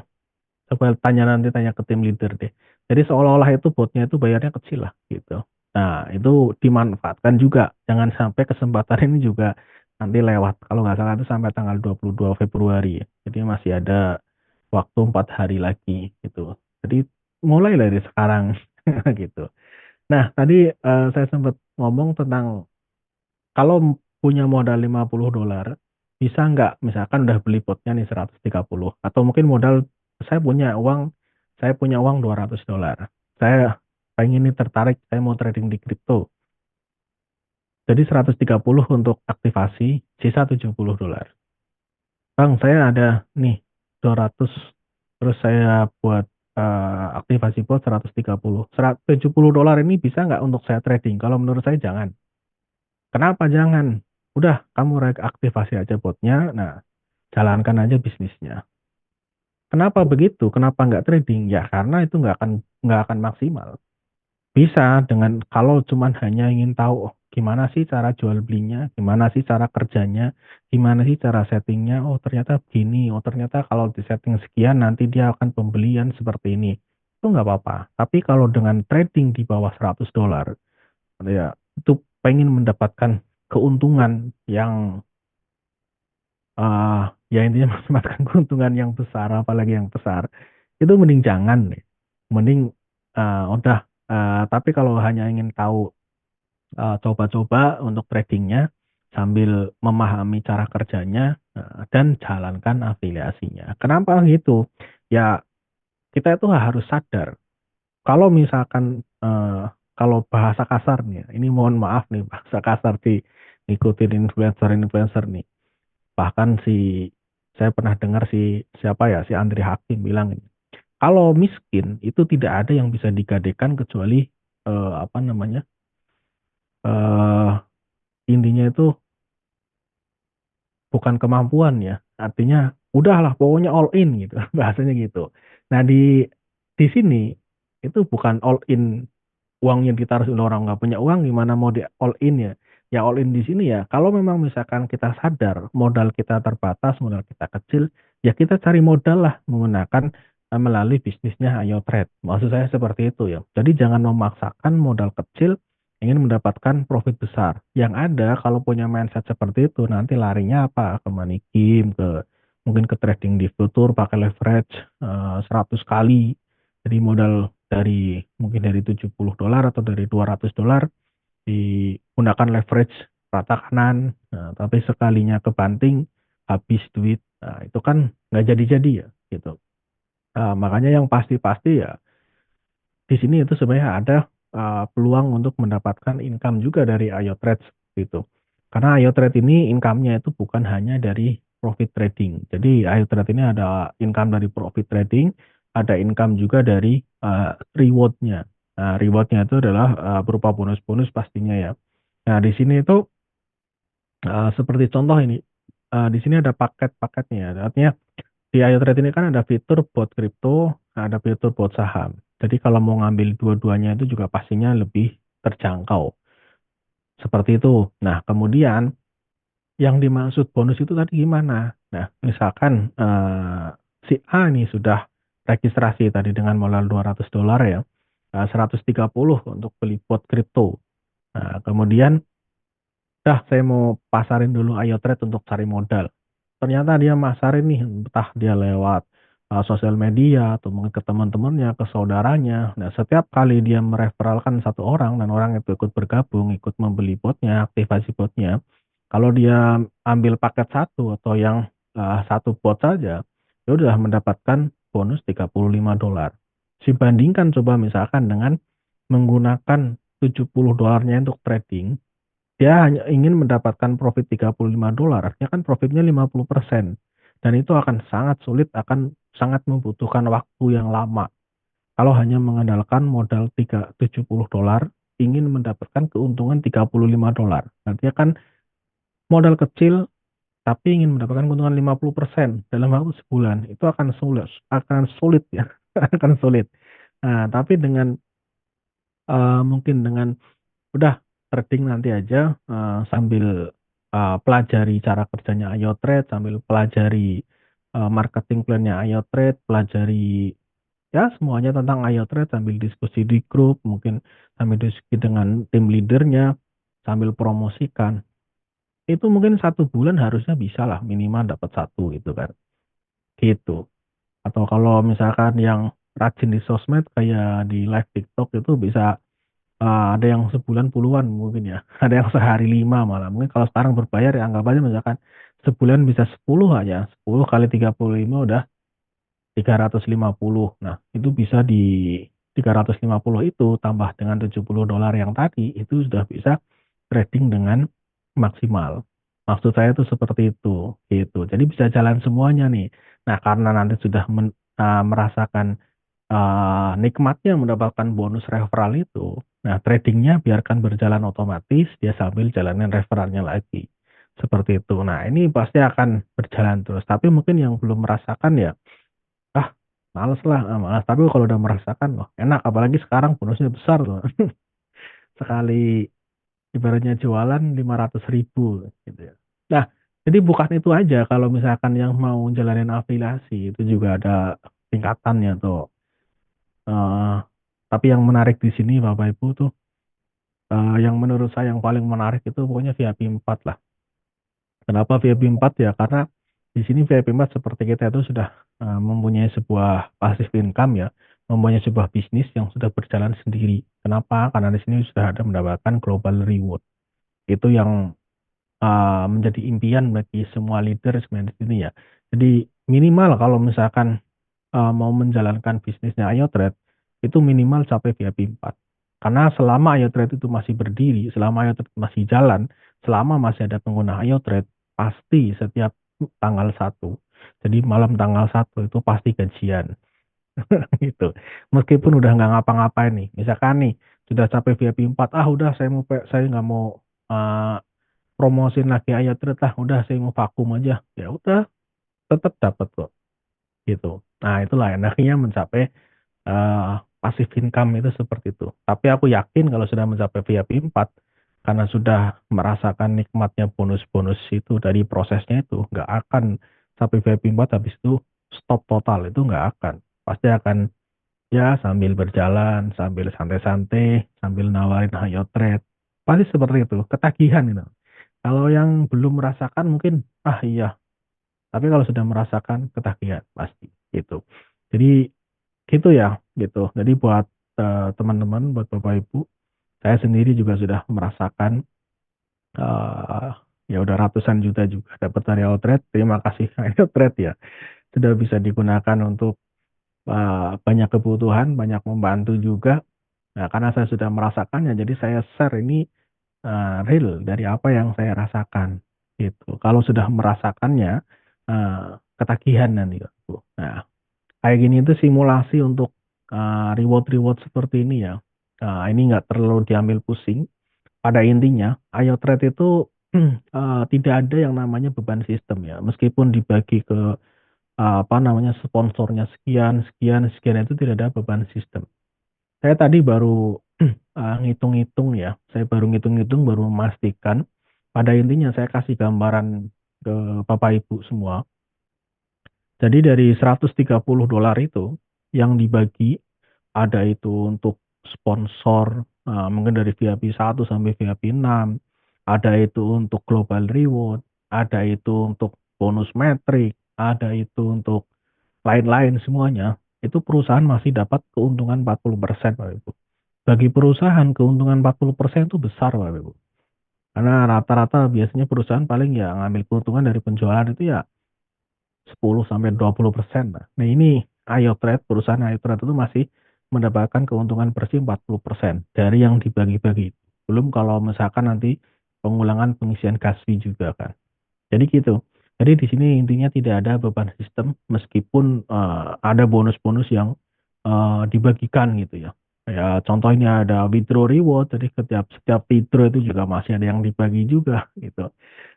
Speaker 1: Coba tanya ke tim leader deh. Jadi seolah-olah itu botnya itu bayarnya kecil lah gitu. Nah, itu dimanfaatkan juga. Jangan sampai kesempatan ini juga nanti lewat. Kalau nggak salah itu sampai tanggal 22 Februari ya. Jadi masih ada waktu 4 hari lagi gitu. Jadi mulai dari sekarang gitu. Nah, tadi saya sempat ngomong tentang kalau punya modal $50, bisa nggak misalkan udah beli potnya nih 130 atau mungkin modal saya punya uang saya punya uang $200. Saya pengen nih tertarik, saya mau trading di kripto. Jadi 130 untuk aktivasi, sisa $70. Bang, saya ada nih 200, terus saya buat aktivasi pot 130. $70 ini bisa nggak untuk saya trading? Kalau menurut saya jangan. Kenapa jangan? Udah, kamu reaktivasi aja botnya, nah jalankan aja bisnisnya. Kenapa begitu? Kenapa nggak trading? Ya karena itu nggak akan maksimal. Bisa dengan kalau cuman hanya ingin tahu oh, gimana sih cara jual belinya, gimana sih cara kerjanya, gimana sih cara settingnya. Oh ternyata begini, oh ternyata kalau di setting sekian nanti dia akan pembelian seperti ini. Itu nggak apa-apa. Tapi kalau dengan trading di bawah $100, ya itu pengen mendapatkan keuntungan yang ya intinya mendapatkan keuntungan yang besar, apalagi yang besar, itu mending jangan deh. Mending udah. Tapi kalau hanya ingin tahu coba-coba untuk tradingnya sambil memahami cara kerjanya dan jalankan afiliasinya. Kenapa gitu? Ya kita itu harus sadar kalau misalkan kalau bahasa kasarnya, ini mohon maaf nih bahasa kasar sih ngikutin influencer-influencer nih. Bahkan saya pernah dengar siapa ya, si Andri Hakim bilang ini, kalau miskin itu tidak ada yang bisa digadekan kecuali apa namanya? eh intinya itu bukan kemampuan ya. Artinya udahlah pokoknya all in gitu, bahasanya gitu. Nah, di sini itu bukan all in uangnya ditaruh oleh orang nggak punya uang gimana mau di all in ya. Ya all in di sini ya kalau memang misalkan kita sadar modal kita terbatas, modal kita kecil, ya kita cari modal lah menggunakan melalui bisnisnya Ayo Trade. Maksud saya seperti itu ya. Jadi jangan memaksakan modal kecil ingin mendapatkan profit besar. Yang ada kalau punya mindset seperti itu nanti larinya apa? Ke money game, mungkin ke trading di futur pakai leverage 100 kali. Jadi modal mungkin dari $70 atau dari $200 digunakan leverage rata kanan. Nah, tapi sekalinya kebanting habis duit. Nah, itu kan nggak jadi-jadi ya gitu. Makanya yang pasti-pasti ya di sini itu sebenarnya ada peluang untuk mendapatkan income juga dari Ayo Trade gitu. Karena Ayo Trade ini income-nya itu bukan hanya dari profit trading. Jadi Ayo Trade ini ada income dari profit trading, ada income juga dari reward-nya. Nah, reward-nya itu adalah berupa bonus-bonus pastinya ya. Nah, di sini itu seperti contoh ini, di sini ada paket-paketnya. Artinya di Ayo Trade ini kan ada fitur bot kripto, ada fitur bot saham. Jadi kalau mau ngambil dua-duanya itu juga pastinya lebih terjangkau. Seperti itu. Nah, kemudian yang dimaksud bonus itu tadi gimana? Nah, misalkan si A nih sudah registrasi tadi dengan modal $200 ya, 130 untuk beli pot kripto. Nah, kemudian saya mau pasarin dulu Ayo Trade untuk cari modal. Ternyata dia masarin nih, entah dia lewat sosial media atau mungkin ke teman-temannya, ke saudaranya. Nah, setiap kali dia mereferalkan satu orang dan orang itu ikut bergabung, ikut membeli botnya, aktivasi botnya. Kalau dia ambil paket satu atau yang satu bot saja, dia udah mendapatkan bonus $35. Dibandingkan coba misalkan dengan menggunakan $70 untuk trading, dia hanya ingin mendapatkan profit $35, artinya kan profitnya 50%. Dan itu akan sangat sulit, akan sangat membutuhkan waktu yang lama. Kalau hanya mengandalkan modal $70, ingin mendapatkan keuntungan $35. Artinya kan modal kecil, tapi ingin mendapatkan keuntungan 50% dalam waktu sebulan. Itu akan sulit ya, akan sulit. Nah, tapi dengan mungkin dengan udah trading nanti aja, sambil pelajari cara kerjanya Ayo Trade, sambil pelajari marketing plan-nya Ayo Trade, pelajari ya semuanya tentang Ayo Trade sambil diskusi di grup, mungkin sambil diskusi dengan tim leadernya, sambil promosikan. Itu mungkin 1 bulan harusnya bisa lah minimal dapat satu gitu kan. Gitu. Atau kalau misalkan yang rajin di sosmed kayak di live TikTok itu bisa ada yang sebulan puluhan mungkin ya, ada yang sehari 5 malah. Mungkin kalau sekarang berbayar ya anggap aja misalkan sebulan bisa 10 aja, 10 kali 35 udah 350. Nah, itu bisa di 350 itu tambah dengan $70 yang tadi, itu sudah bisa trading dengan maksimal. Maksud saya itu seperti itu, gitu. Jadi bisa jalan semuanya nih. Nah, karena nanti sudah merasakan nikmatnya mendapatkan bonus referral itu. Nah, tradingnya biarkan berjalan otomatis, dia sambil jalanin referralnya lagi. Seperti itu. Nah, ini pasti akan berjalan terus. Tapi mungkin yang belum merasakan ya, ah, males lah, males. Tapi kalau udah merasakan, wah enak. Apalagi sekarang bonusnya besar loh. Sekali ibaratnya jualan 500.000 gitu ya. Nah, jadi bukan itu aja. Kalau misalkan yang mau jalanin afiliasi, itu juga ada tingkatannya tuh. Eh, tapi yang menarik di sini Bapak Ibu tuh, yang menurut saya yang paling menarik itu pokoknya VIP 4 lah. Kenapa VIP 4 ya? Karena di sini VIP 4 seperti kita itu sudah mempunyai sebuah passive income ya, mempunyai sebuah bisnis yang sudah berjalan sendiri. Kenapa? Karena di sini sudah ada mendapatkan global reward. Itu yang menjadi impian bagi semua leader sebenarnya di sini ya. Jadi minimal kalau misalkan mau menjalankan bisnisnya Ayo Trade, itu minimal capai VIP 4. Karena selama Ayo Trade itu masih berdiri, selama Ayo Trade masih jalan, selama masih ada pengguna Ayo Trade, pasti setiap tanggal 1. Jadi malam tanggal 1 itu pasti gajian. Gitu. Meskipun udah nggak ngapa-ngapain nih. Misalkan nih, sudah capai VIP 4, udah saya nggak mau uh, promosiin lagi Ayo Trade lah, udah saya mau vakum aja. Ya udah, tetap dapat kok. Gitu. Nah, itulah enaknya mencapai passive income itu seperti itu. Tapi aku yakin kalau sudah mencapai VIP 4, karena sudah merasakan nikmatnya bonus-bonus itu dari prosesnya itu, nggak akan sampai VIP 4 habis itu stop total, itu nggak akan. Pasti akan ya sambil berjalan, sambil santai-santai, sambil nawarin Ayo Trade. Pasti seperti itu, ketagihan itu. Kalau yang belum merasakan mungkin, iya. Tapi kalau sudah merasakan ketagihan, pasti gitu. Jadi gitu ya, gitu. Jadi buat teman-teman, buat Bapak Ibu, saya sendiri juga sudah merasakan eh ya udah ratusan juta juga dapat dari Outred. Terima kasih Outred ya, sudah bisa digunakan untuk banyak kebutuhan, banyak membantu juga. Nah, karena saya sudah merasakannya, jadi saya share ini real dari apa yang saya rasakan. Gitu. Kalau sudah merasakannya, eh, ketagihan nanti, Bu. Nah, kayak gini itu simulasi untuk reward-reward seperti ini ya. Ini nggak terlalu diambil pusing. Pada intinya, Ayo Trade itu tidak ada yang namanya beban sistem ya. Meskipun dibagi ke apa namanya sponsornya sekian, sekian, sekian itu tidak ada beban sistem. Saya tadi baru ngitung-ngitung ya. Saya baru ngitung-ngitung, baru memastikan. Pada intinya saya kasih gambaran ke Bapak Ibu semua. Jadi dari $130 itu yang dibagi ada itu untuk sponsor, mungkin dari VIP 1 sampai VIP 6, ada itu untuk global reward, ada itu untuk bonus metrik, ada itu untuk lain-lain semuanya. Itu perusahaan masih dapat keuntungan 40% Bapak Ibu. Bagi perusahaan keuntungan 40% itu besar Bapak Ibu. Karena rata-rata biasanya perusahaan paling ya ngambil keuntungan dari penjualan itu ya 10 sampai 20%. Nah, ini Ayotrade, perusahaan Ayotrade itu masih mendapatkan keuntungan bersih 40% dari yang dibagi-bagi. Belum kalau misalkan nanti pengulangan pengisian gas fee juga kan. Jadi gitu. Jadi di sini intinya tidak ada beban sistem meskipun ada bonus-bonus yang dibagikan gitu ya. Ya contohnya ada withdraw reward, jadi setiap setiap withdraw itu juga masih ada yang dibagi juga gitu.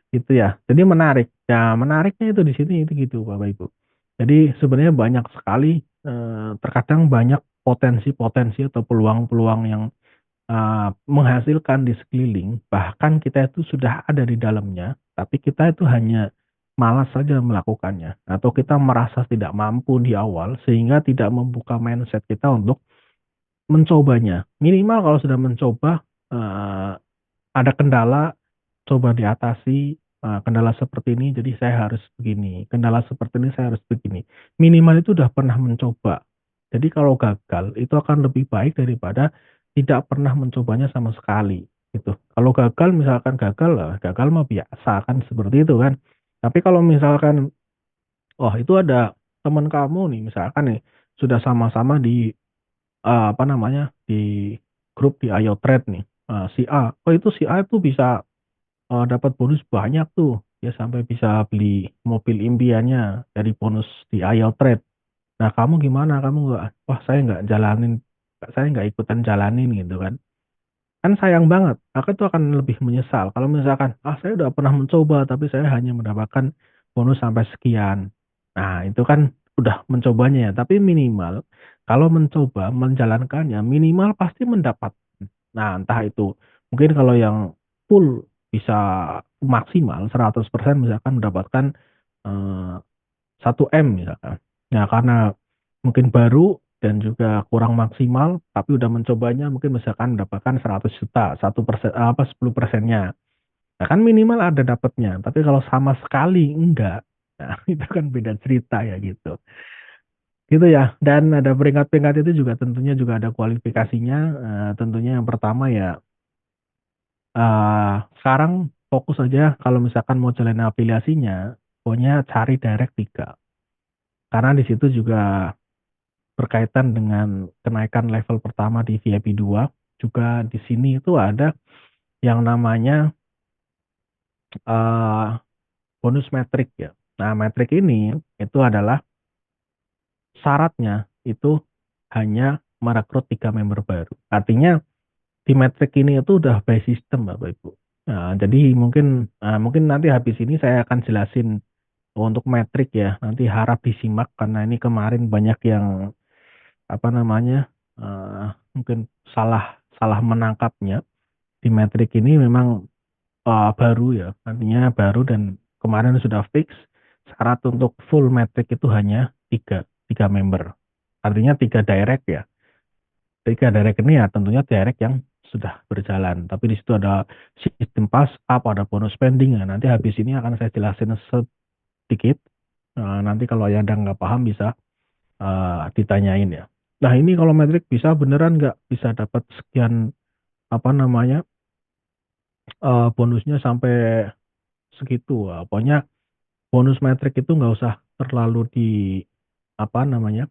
Speaker 1: Gitu ya. Jadi menarik. Ya, menariknya itu di sini itu gitu Bapak Ibu. Jadi sebenarnya banyak sekali terkadang banyak potensi-potensi atau peluang-peluang yang menghasilkan di sekeliling, bahkan kita itu sudah ada di dalamnya, tapi kita itu hanya malas saja melakukannya, atau kita merasa tidak mampu di awal sehingga tidak membuka mindset kita untuk mencobanya. Minimal kalau sudah mencoba, ada kendala, coba diatasi, kendala seperti ini, jadi saya harus begini, kendala seperti ini saya harus begini. Minimal itu udah pernah mencoba. Jadi kalau gagal, itu akan lebih baik daripada tidak pernah mencobanya sama sekali, gitu. Kalau gagal, misalkan gagal lah, gagal mah biasa kan seperti itu kan. Tapi kalau misalkan, oh itu ada teman kamu nih, misalkan nih, sudah sama-sama di apa namanya, di grup di Ayo Trade nih, si A. Oh itu si A itu bisa dapat bonus banyak tuh, dia sampai bisa beli mobil impiannya dari bonus di Ayo Trade. Nah kamu gimana? Kamu nggak, wah saya nggak jalanin, saya nggak ikutan jalanin gitu kan. Kan sayang banget, aku tuh akan lebih menyesal kalau misalkan, saya udah pernah mencoba tapi saya hanya mendapatkan bonus sampai sekian. Nah, itu kan udah mencobanya ya, tapi minimal kalau mencoba menjalankannya minimal pasti mendapat. Nah, entah itu mungkin kalau yang full bisa maksimal 100% misalkan mendapatkan eh, 1 M misalkan. Nah, karena mungkin baru dan juga kurang maksimal, tapi udah mencobanya mungkin misalkan mendapatkan 100 juta, 1%, apa 10%-nya. Nah, kan minimal ada dapatnya. Tapi kalau sama sekali enggak, nah itu kan beda cerita ya gitu. Gitu ya. Dan ada peringkat-peringkat itu juga tentunya juga ada kualifikasinya. Tentunya yang pertama ya sekarang fokus aja kalau misalkan mau jalan afiliasinya, pokoknya cari direct 3. Karena di situ juga berkaitan dengan kenaikan level pertama di VIP 2, juga di sini itu ada yang namanya eh, bonus metrik ya. Nah, metrik ini itu adalah syaratnya itu hanya merekrut 3 member baru. Artinya di metrik ini itu udah by system Bapak Ibu. Nah, jadi mungkin nanti habis ini saya akan jelasin untuk metrik ya. Nanti harap disimak karena ini kemarin banyak yang apa namanya mungkin salah salah menangkapnya. Di metrik ini memang baru ya, artinya baru dan kemarin sudah fix syarat untuk full metrik itu hanya tiga member, artinya 3 direct ya. 3 direct ini ya tentunya direct yang sudah berjalan, tapi di situ ada sistem pass up, ada bonus spending ya. Nanti habis ini akan saya jelasin sedikit. Nanti kalau yang ada nggak paham bisa ditanyain ya. Nah ini kalau metrik bisa beneran nggak bisa dapat sekian apa namanya bonusnya sampai segitu. Pokoknya bonus metrik itu nggak usah terlalu di apa namanya,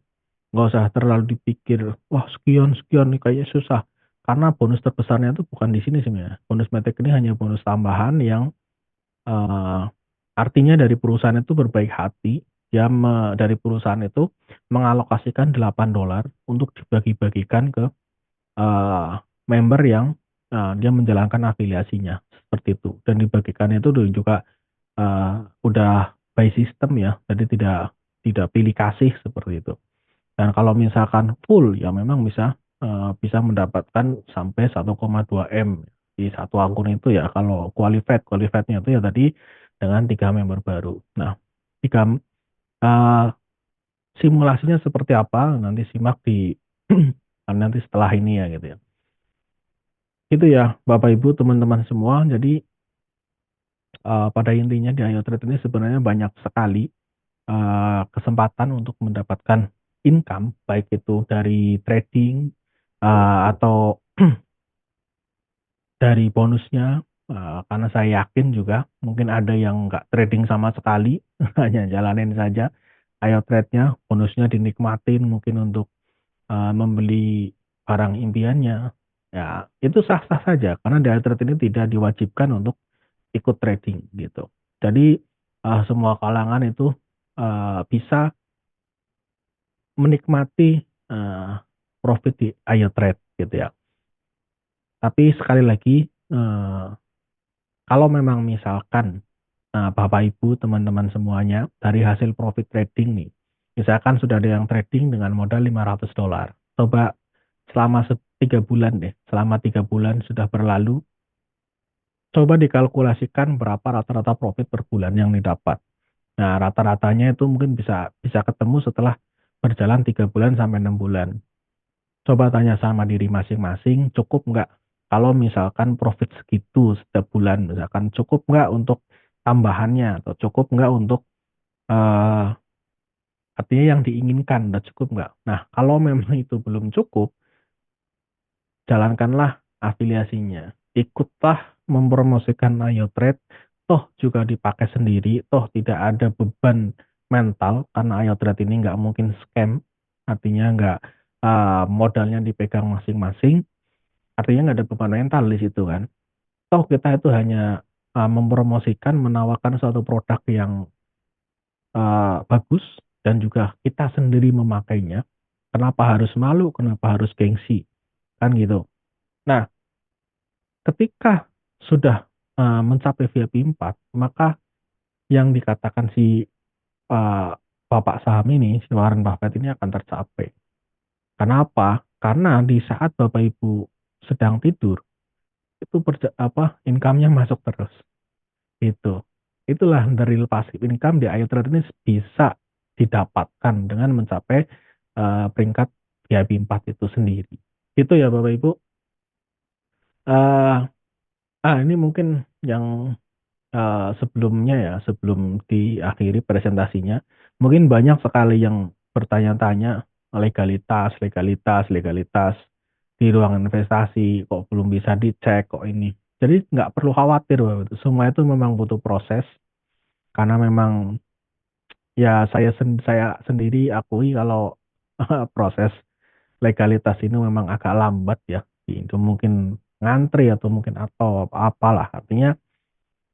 Speaker 1: nggak usah terlalu dipikir, wah sekian sekian nih kayaknya susah. Karena bonus terbesarnya itu bukan di sini sebenarnya. Bonus metrik ini hanya bonus tambahan yang eh, artinya dari perusahaan itu berbaik hati. Dia dari perusahaan itu mengalokasikan $8 untuk dibagi-bagikan ke eh, member yang dia menjalankan afiliasinya seperti itu, dan dibagikannya itu juga udah by system ya, jadi tidak tidak pilih kasih seperti itu. Dan kalau misalkan full ya memang bisa bisa mendapatkan sampai 1,2 M di satu akun itu ya. Kalau qualified-nya itu ya tadi dengan 3 member baru. Nah, tiga eh, simulasinya seperti apa nanti simak di nanti setelah ini ya gitu ya. Itu ya Bapak Ibu teman-teman semua. Jadi pada intinya di Ayo Trade ini sebenarnya banyak sekali kesempatan untuk mendapatkan income baik itu dari trading atau dari bonusnya, karena saya yakin juga mungkin ada yang nggak trading sama sekali, hanya jalanin saja ayo trade-nya, bonusnya dinikmatin mungkin untuk membeli barang impiannya. Ya, itu sah-sah saja karena di ayo trade ini tidak diwajibkan untuk ikut trading gitu. Jadi semua kalangan itu bisa menikmati eh, profit di ayo trade gitu ya. Tapi sekali lagi eh, kalau memang misalkan Bapak Ibu, teman-teman semuanya, dari hasil profit trading nih, misalkan sudah ada yang trading dengan modal $500, coba selama 3 bulan deh, selama 3 bulan sudah berlalu, coba dikalkulasikan berapa rata-rata profit per bulan yang didapat. Nah, rata-ratanya itu mungkin bisa bisa ketemu setelah berjalan 3 bulan sampai 6 bulan. Coba tanya sama diri masing-masing, cukup nggak kalau misalkan profit segitu setiap bulan, misalkan cukup nggak untuk tambahannya, atau cukup nggak untuk eh, artinya yang diinginkan, udah cukup nggak? Nah, kalau memang itu belum cukup, jalankanlah afiliasinya. Ikutlah mempromosikan Ayo Trade, toh juga dipakai sendiri, toh tidak ada beban mental, karena Ayo Trade ini nggak mungkin scam, artinya nggak modalnya dipegang masing-masing, artinya nggak ada beban mental di situ kan. Toh kita itu hanya mempromosikan, menawarkan suatu produk yang bagus dan juga kita sendiri memakainya. Kenapa harus malu? Kenapa harus gengsi? Kan gitu. Nah, ketika sudah mencapai VIP 4, maka yang dikatakan si Bapak saham ini, si Warren Buffett ini akan tercapai. Kenapa? Karena di saat Bapak Ibu sedang tidur, itu income-nya masuk terus. Itu. Itulah dari passive income di Ayu Trade ini bisa didapatkan dengan mencapai peringkat VIP 4 itu sendiri. Itu ya Bapak Ibu. Eh ini mungkin yang sebelumnya ya, sebelum diakhiri presentasinya, mungkin banyak sekali yang bertanya-tanya legalitas, legalitas, legalitas di ruang investasi, kok belum bisa dicek, kok ini. Jadi nggak perlu khawatir, Bapak Ibu. Semua itu memang butuh proses, karena memang ya saya sendiri akui kalau proses legalitas ini memang agak lambat ya. Itu mungkin ngantri atau mungkin atau apalah. Artinya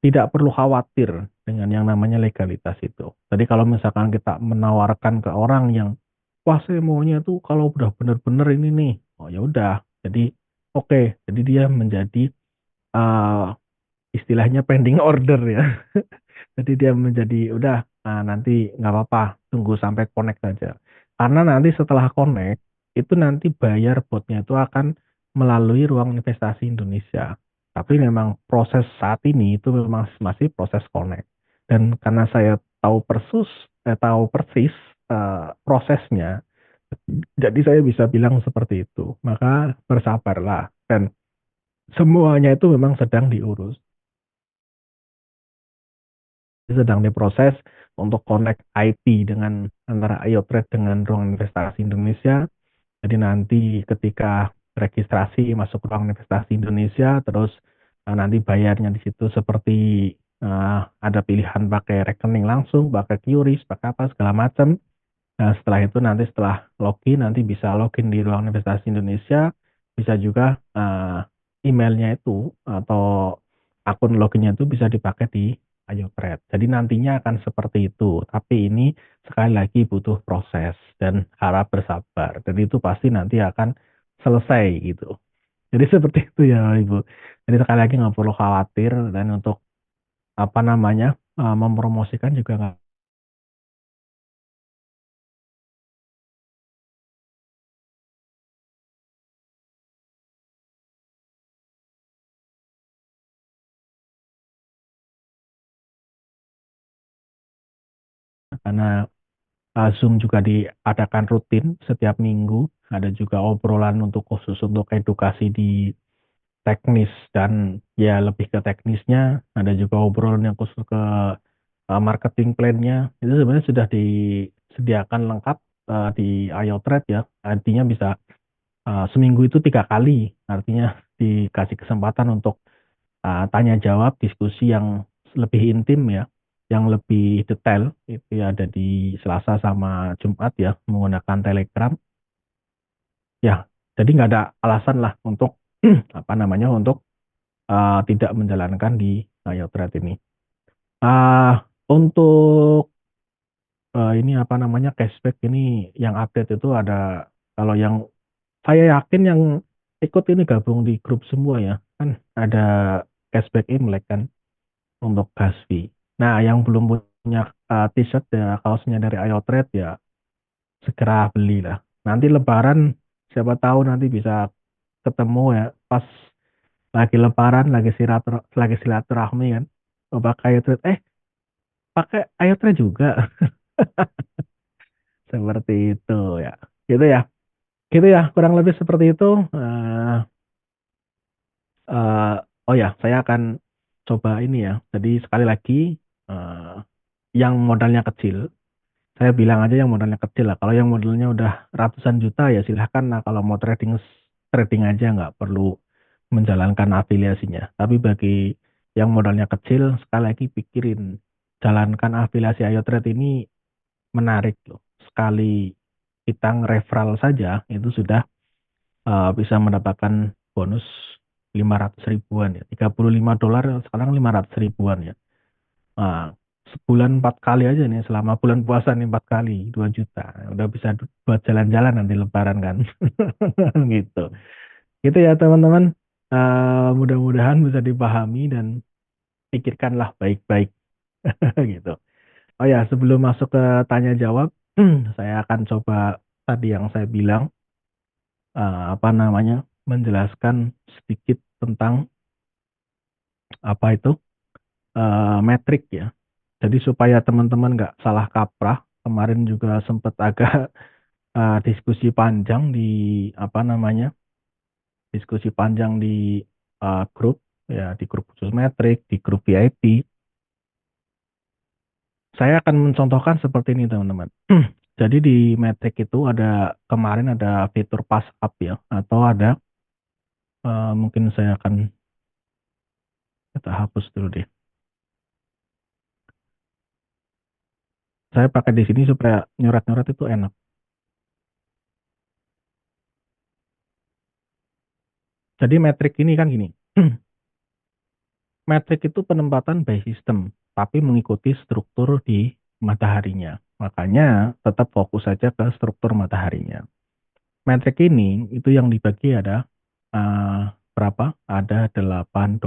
Speaker 1: tidak perlu khawatir dengan yang namanya legalitas itu. Jadi kalau misalkan kita menawarkan ke orang yang wah saya maunya tuh kalau udah bener-bener ini nih. Oh ya udah. Jadi oke. Jadi dia menjadi eh, istilahnya pending order ya. Jadi dia menjadi udah nanti nggak apa-apa tunggu sampai connect saja. Karena nanti setelah connect itu nanti bayar botnya itu akan melalui ruang investasi Indonesia. Tapi memang proses saat ini itu memang masih proses connect. Dan karena saya tahu persis prosesnya, jadi saya bisa bilang seperti itu. Maka bersabarlah dan semuanya itu memang sedang diurus, sedang diproses untuk connect IP dengan antara IoTrade dengan ruang investasi Indonesia. Jadi nanti ketika registrasi masuk ruang investasi Indonesia, terus nanti bayarnya di situ seperti ada pilihan pakai rekening langsung, pakai QRIS, pakai apa segala macam. Nah, setelah itu nanti setelah login nanti bisa login di ruang investasi Indonesia, bisa juga emailnya itu atau akun loginnya itu bisa dipakai di AyoTrade. Jadi nantinya akan seperti itu. Tapi ini sekali lagi butuh proses dan harap bersabar. Dan itu pasti nanti akan selesai gitu. Jadi seperti itu ya Ibu. Jadi sekali lagi nggak perlu khawatir dan untuk apa namanya mempromosikan juga nggak karena Zoom juga diadakan rutin setiap minggu. Ada juga obrolan untuk khusus untuk edukasi di teknis dan ya lebih ke teknisnya. Ada juga obrolan yang khusus ke marketing plan-nya. Itu sebenarnya sudah disediakan lengkap di iOTrade ya. Artinya bisa seminggu itu 3 kali. Artinya dikasih kesempatan untuk tanya jawab, diskusi yang lebih intim ya, yang lebih detail itu ya ada di Selasa sama Jumat ya menggunakan Telegram ya. Jadi nggak ada alasan lah untuk apa namanya untuk tidak menjalankan di Thread ini. Untuk ini apa namanya cashback ini yang update itu ada, kalau yang saya yakin yang ikut ini gabung di grup semua ya kan, ada cashback Imlek kan untuk Gaspi. Nah, yang belum punya t-shirt ya kaosnya dari Trade ya segera belilah. Nanti Lebaran siapa tahu nanti bisa ketemu ya pas lagi Lebaran, lagi silaturahmi kan. Oh, pakai Trade, pakai Trade juga. Seperti itu ya. Gitu ya. Gitu ya, kurang lebih seperti itu. Eh, eh, oh ya, saya akan coba ini ya. Jadi sekali lagi eh, yang modalnya kecil, saya bilang aja yang modalnya kecil lah. Kalau yang modalnya udah ratusan juta ya silahkan. Nah, kalau mau trading trading aja nggak perlu menjalankan afiliasinya. Tapi bagi yang modalnya kecil, sekali lagi pikirin jalankan afiliasi Ayo Trade ini menarik loh. Sekali kita nge-referral saja itu sudah bisa mendapatkan bonus 500 ribuan ya. $35 sekarang 500 ribuan ya. Nah, sebulan 4 kali aja nih, selama bulan puasa nih 4 kali, 2 juta. Udah bisa buat jalan-jalan nanti lebaran kan. Gitu. Gitu ya teman-teman. Mudah-mudahan bisa dipahami dan pikirkanlah baik-baik gitu. Oh ya, sebelum masuk ke tanya jawab, saya akan coba tadi yang saya bilang, apa namanya, menjelaskan sedikit tentang apa itu metrik ya. Jadi supaya teman-teman nggak salah kaprah, kemarin juga sempat agak diskusi panjang di apa namanya, diskusi panjang di grup ya, di grup khusus metrik, di grup VIP. Saya akan mencontohkan seperti ini teman-teman. Jadi di metrik itu ada kemarin ada fitur pass up ya, atau ada mungkin saya akan kita hapus dulu deh. Saya pakai di sini supaya nyoret-nyoret itu enak. Jadi metrik ini kan gini. Metrik itu penempatan by system, tapi mengikuti struktur di mataharinya. Makanya tetap fokus saja ke struktur mataharinya. Metrik ini itu yang dibagi ada berapa? Ada $8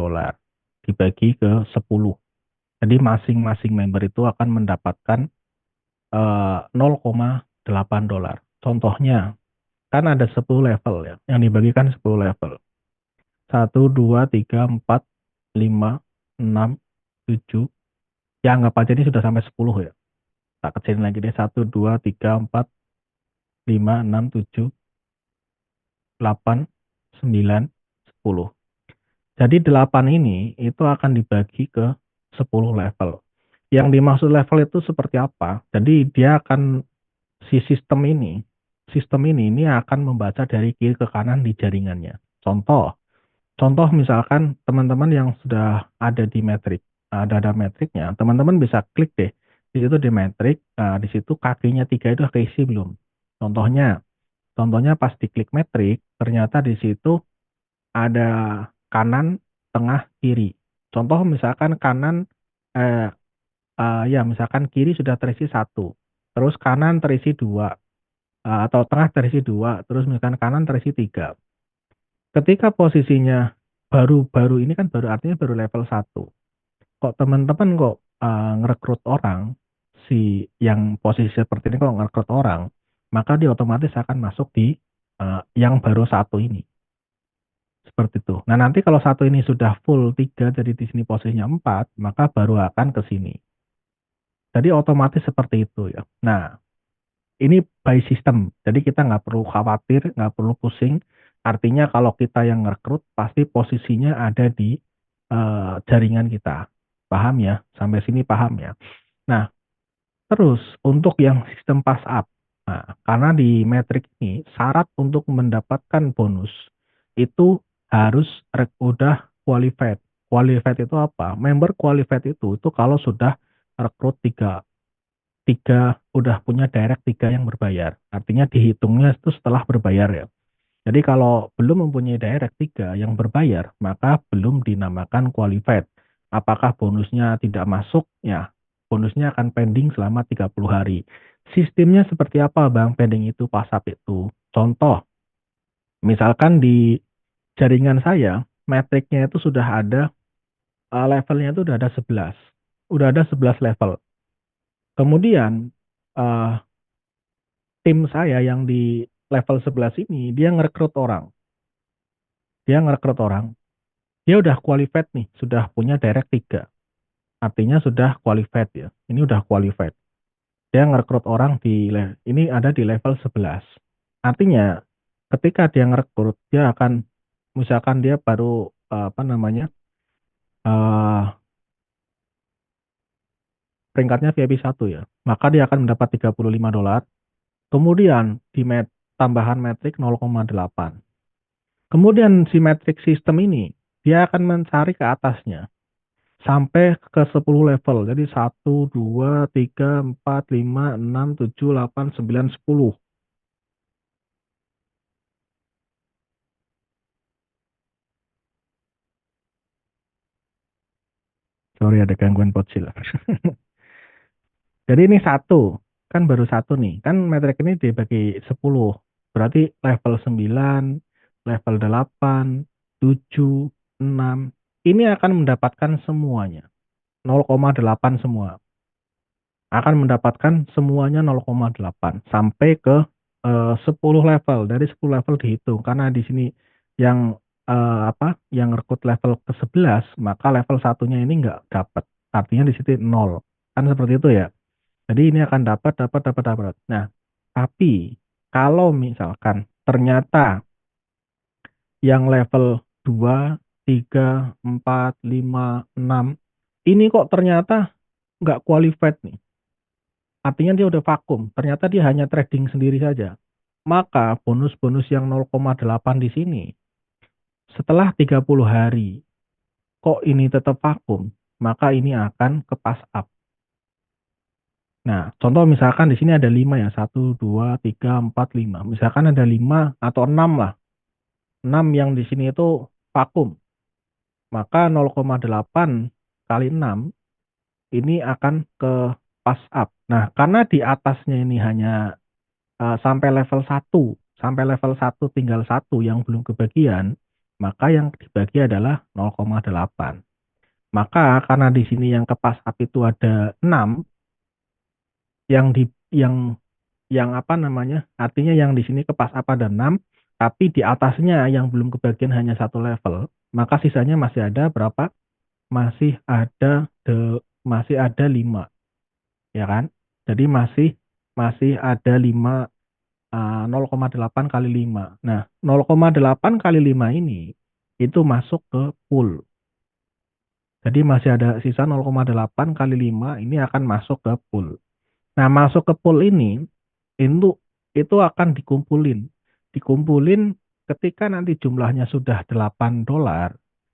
Speaker 1: dibagi ke 10. Jadi masing-masing member itu akan mendapatkan 0,8 dolar. Contohnya, kan ada 10 level ya, yang dibagikan 10 level. 1, 2, 3, 4, 5, 6, 7. Ya anggap aja ini sudah sampai 10 ya. Tak kecilin lagi deh. 1, 2, 3, 4, 5, 6, 7, 8, 9, 10. Jadi 8 ini itu akan dibagi ke 10 level. Yang dimaksud level itu seperti apa? Jadi dia akan, si sistem ini akan membaca dari kiri ke kanan di jaringannya. Contoh, contoh misalkan teman-teman yang sudah ada di metrik, ada metriknya, teman-teman bisa klik deh. Di situ di metrik, di situ kakinya 3 itu keisi belum? Contohnya, contohnya pas diklik metrik, ternyata di situ ada kanan, tengah, kiri. Contoh misalkan kanan, eh, ya misalkan kiri sudah terisi 1, terus kanan terisi 2, atau tengah terisi 2, terus misalkan kanan terisi 3. Ketika posisinya baru-baru ini kan baru, artinya baru level 1. Kok teman-teman kok ngerekrut orang, si yang posisi seperti ini kok ngerekrut orang, maka dia otomatis akan masuk di yang baru 1 ini. Seperti itu. Nah, nanti kalau 1 ini sudah full 3, jadi di sini posisinya 4, maka baru akan ke sini. Jadi otomatis seperti itu ya. Nah, ini by system. Jadi kita nggak perlu khawatir, nggak perlu pusing. Artinya kalau kita yang ngerekrut, pasti posisinya ada di jaringan kita. Paham ya? Sampai sini paham ya? Nah, terus untuk yang sistem pass up. Nah, karena di metrik ini syarat untuk mendapatkan bonus itu harus udah qualified. Qualified itu apa? Member qualified itu kalau sudah rekrut tiga tiga udah punya direct tiga yang berbayar. Artinya dihitungnya itu setelah berbayar ya. Jadi kalau belum mempunyai direct tiga yang berbayar, maka belum dinamakan qualified. Apakah bonusnya tidak masuk? Ya, bonusnya akan pending selama 30 hari. Sistemnya seperti apa, Bang? Pending itu, pasap itu. Contoh, misalkan di jaringan saya, metriknya itu sudah ada, levelnya itu udah ada 11. Udah ada 11 level. Kemudian, eh, tim saya yang di level 11 ini, dia ngerekrut orang. Dia ngerekrut orang. Dia udah qualified nih, sudah punya direct 3. Artinya sudah qualified ya. Ini udah qualified. Dia ngerekrut orang ini ada di level 11. Artinya ketika dia ngerekrut, dia akan misalkan dia baru apa namanya? eh peringkatnya VIP 1 ya. Maka dia akan mendapat $35. Kemudian di tambahan metrik 0,8. Kemudian si metrik sistem ini dia akan mencari ke atasnya sampai ke 10 level. Jadi 1, 2, 3, 4, 5, 6, 7, 8, 9, 10. Sorry ada gangguan pocil. Jadi ini satu, kan baru satu nih. Kan metrik ini dibagi 10. Berarti level 9, level 8, 7, 6. Ini akan mendapatkan semuanya. 0,8 semua. Akan mendapatkan semuanya 0,8 sampai ke 10 level. Dari 10 level dihitung karena di sini yang apa? Yang rekrut level ke 11, maka level satunya ini nggak dapat. Artinya di situ 0. Kan seperti itu ya. Jadi ini akan dapat dapat dapat dapat. Nah, tapi kalau misalkan ternyata yang level 2, 3, 4, 5, 6 ini kok ternyata nggak qualified nih. Artinya dia udah vakum. Ternyata dia hanya trading sendiri saja. Maka bonus-bonus yang 0,8 di sini setelah 30 hari kok ini tetap vakum, maka ini akan ke pass up. Nah, contoh misalkan di sini ada 5 ya, 1, 2, 3, 4, 5. Misalkan ada 5 atau 6 lah. 6 yang di sini itu vakum. Maka 0,8 kali 6 ini akan ke pass up. Nah, karena di atasnya ini hanya sampai level satu, sampai level satu tinggal satu yang belum kebagian, maka yang dibagi adalah 0,8. Maka karena di sini yang ke pass up itu ada 6, yang di yang apa namanya? Artinya yang di sini ke pass up ada 6, tapi di atasnya yang belum kebagian hanya satu level, maka sisanya masih ada berapa? Masih ada 5, ya kan? Jadi masih masih ada 5, 0,8 kali 5. Nah, 0,8 kali 5 ini itu masuk ke pool. Jadi masih ada sisa 0,8 kali 5 ini akan masuk ke pool. Nah, masuk ke pool ini itu itu akan dikumpulin. Dikumpulin ketika nanti jumlahnya sudah $8,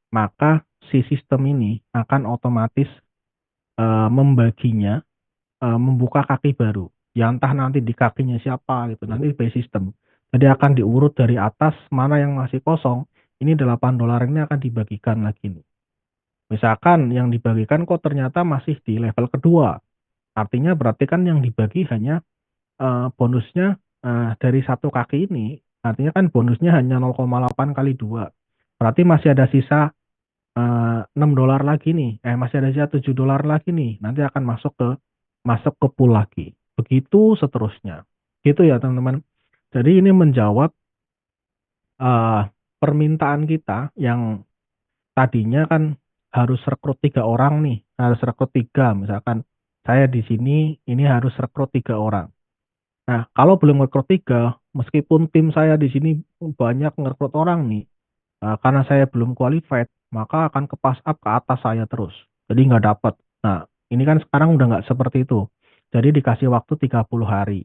Speaker 1: maka si sistem ini akan otomatis membaginya, membuka kaki baru. Ya entah nanti di kakinya siapa gitu, nanti by system. Jadi akan diurut dari atas mana yang masih kosong. Ini $8 ini akan dibagikan lagi nih. Misalkan yang dibagikan kok ternyata masih di level kedua. Artinya berarti kan yang dibagi hanya bonusnya dari satu kaki ini. Artinya kan bonusnya hanya 0,8 kali 2. Berarti masih ada sisa $6 lagi nih. Masih ada sisa $7 lagi nih. Nanti akan masuk ke pool lagi. Begitu seterusnya. Gitu ya teman-teman. Jadi ini menjawab eh, permintaan kita yang tadinya kan harus rekrut 3 orang nih. Harus rekrut 3 misalkan. Saya di sini ini harus rekrut 3 orang. Nah, kalau belum rekrut 3, meskipun tim saya di sini banyak ngerekrut orang nih, karena saya belum qualified, maka akan ke pass up ke atas saya terus. Jadi nggak dapat. Nah, ini kan sekarang udah nggak seperti itu. Jadi dikasih waktu 30 hari.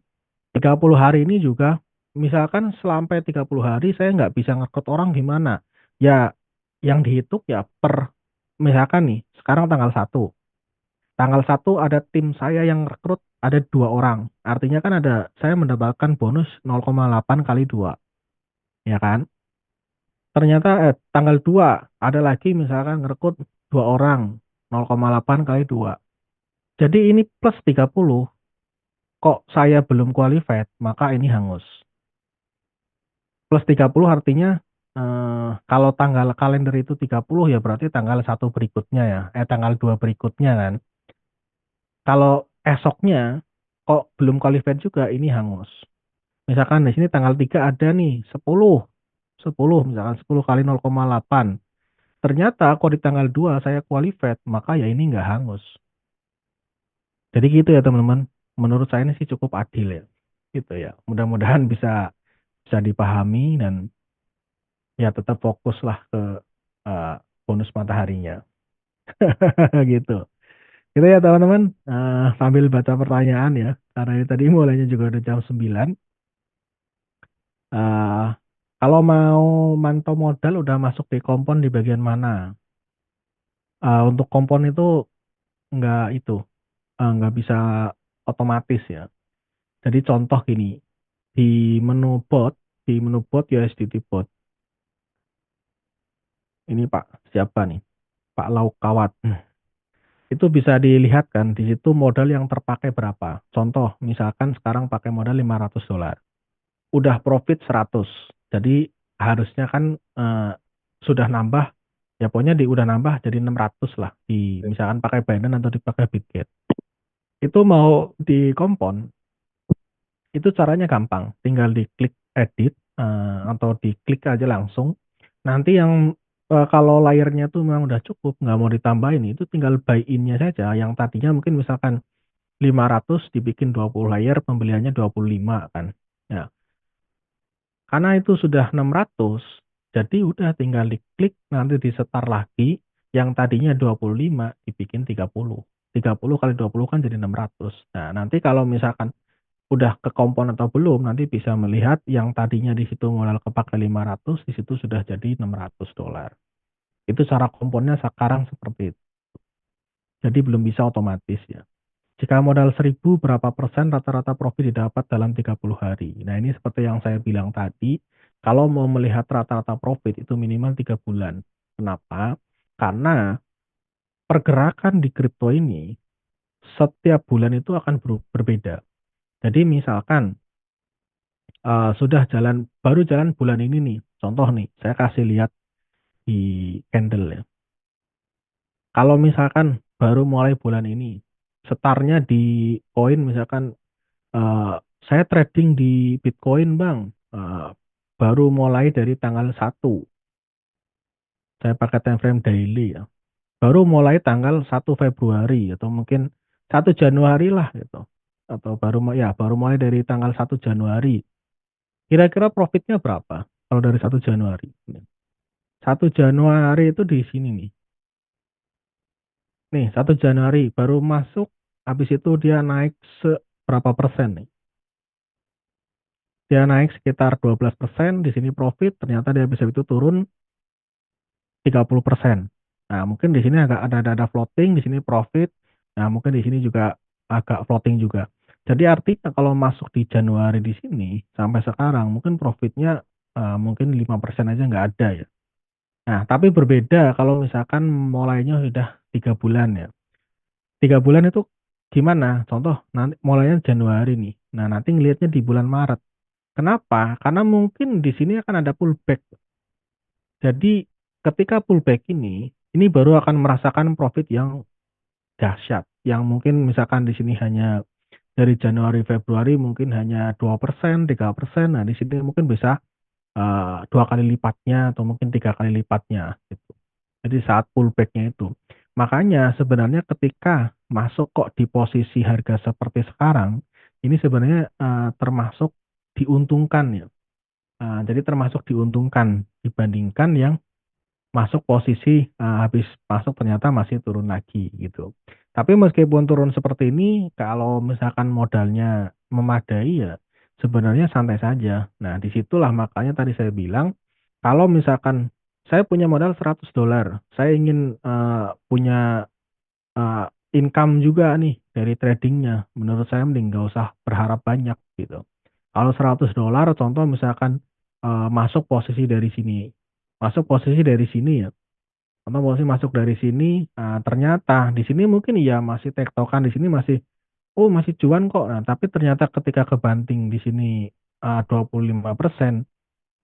Speaker 1: 30 hari ini juga, misalkan sampai 30 hari saya nggak bisa ngerekrut orang gimana? Ya, yang dihitung ya misalkan nih, sekarang tanggal 1. Tanggal 1 ada tim saya yang rekrut ada 2 orang. Artinya kan saya mendapatkan bonus 0,8 kali 2, ya kan? Ternyata tanggal 2 ada lagi misalkan ngerekrut 2 orang, 0,8 kali 2. Jadi ini plus 30, kok saya belum qualified, maka ini hangus. Plus 30 artinya kalau tanggal kalender itu 30 ya berarti tanggal 1 berikutnya ya. Tanggal 2 berikutnya kan. Kalau esoknya kok belum qualified juga ini hangus. Misalkan di sini tanggal 3 ada nih 10. 10 misalkan 10 kali 0,8. Ternyata kok di tanggal 2 saya qualified, maka ya ini nggak hangus. Jadi gitu ya teman-teman. Menurut saya ini sih cukup adil ya. Gitu ya. Mudah-mudahan bisa bisa dipahami dan ya tetap fokus lah ke eh, bonus mataharinya. Gitu. Gitu ya teman-teman. Sambil baca pertanyaan ya. Karena ini tadi mulainya juga udah jam 9. Eh, Kalau mau mantau modal udah masuk di kompon di bagian mana? Untuk kompon itu nggak nggak bisa otomatis ya. Jadi contoh gini, di menu bot, di menu bot USDT bot, ini Pak siapa nih? Pak Laukawat. Itu bisa dilihat kan di situ modal yang terpakai berapa. Contoh, misalkan sekarang pakai modal $500. Udah profit 100. Jadi harusnya kan sudah nambah, ya pokoknya udah nambah jadi 600 lah di misalkan pakai Binance atau dipakai Bitget. Itu mau di kompon, itu caranya gampang, tinggal diklik edit atau diklik aja langsung. Nanti yang kalau layernya tuh memang udah cukup, nggak mau ditambahin, itu tinggal buy in-nya saja. Yang tadinya mungkin misalkan 500 dibikin 20 layer, pembeliannya 25 kan. Ya, karena itu sudah 600, jadi udah tinggal diklik nanti disetar lagi, yang tadinya 25 dibikin 30. 30 kali 20 kan jadi 600. Nah, nanti kalau misalkan udah ke kompon atau belum, nanti bisa melihat yang tadinya di situ modal kepake 500, di situ sudah jadi $600. Itu cara komponnya sekarang seperti itu. Jadi belum bisa otomatis ya. Jika modal 1.000, berapa persen rata-rata profit didapat dalam 30 hari? Nah, ini seperti yang saya bilang tadi, kalau mau melihat rata-rata profit itu minimal 3 bulan. Kenapa? Karena pergerakan di kripto ini setiap bulan itu akan berbeda. Jadi misalkan sudah baru jalan bulan ini nih. Contoh nih, saya kasih lihat di candle ya. Kalau misalkan baru mulai bulan ini, setarnya di koin misalkan eh, saya trading di Bitcoin Bang, eh, baru mulai dari tanggal 1. Saya pakai time frame daily ya. Baru mulai tanggal 1 Februari atau mungkin 1 Januari lah gitu. Atau baru mulai dari tanggal 1 Januari. Kira-kira profitnya berapa kalau dari 1 Januari? 1 Januari itu di sini nih. Nih, 1 Januari baru masuk, habis itu dia naik seberapa persen nih? Dia naik sekitar 12%, di sini profit, ternyata dia bisa itu turun 30%. Nah, mungkin di sini agak ada floating, di sini profit. Nah, mungkin di sini juga agak floating juga. Jadi artinya kalau masuk di Januari di sini sampai sekarang mungkin profitnya mungkin 5% aja nggak ada ya. Nah, tapi berbeda kalau misalkan mulainya sudah 3 bulan ya. 3 bulan itu gimana? Contoh, nanti mulainya Januari nih. Nah, nanti ngelihatnya di bulan Maret. Kenapa? Karena mungkin di sini akan ada pullback. Jadi, ketika pullback ini baru akan merasakan profit yang dahsyat. Yang mungkin misalkan di sini hanya dari Januari Februari mungkin hanya 2%, 3%. Nah, di sini mungkin bisa 2 kali lipatnya atau mungkin 3 kali lipatnya gitu. Jadi saat pullbacknya itu. Makanya sebenarnya ketika masuk kok di posisi harga seperti sekarang, ini sebenarnya termasuk diuntungkan ya. Jadi termasuk diuntungkan dibandingkan yang masuk posisi habis masuk ternyata masih turun lagi gitu. Tapi meskipun turun seperti ini, kalau misalkan modalnya memadai ya sebenarnya santai saja. Nah, disitulah makanya tadi saya bilang kalau misalkan saya punya modal $100, saya ingin punya eh, income juga nih dari tradingnya. Menurut saya mending nggak usah berharap banyak gitu. Kalau $100, contoh misalkan masuk posisi dari sini, masuk posisi dari sini ya. Contoh posisi masuk dari sini, ternyata di sini mungkin ya masih tektokan di sini masih, oh masih cuan kok. Nah, tapi ternyata ketika kebanting di sini 25%.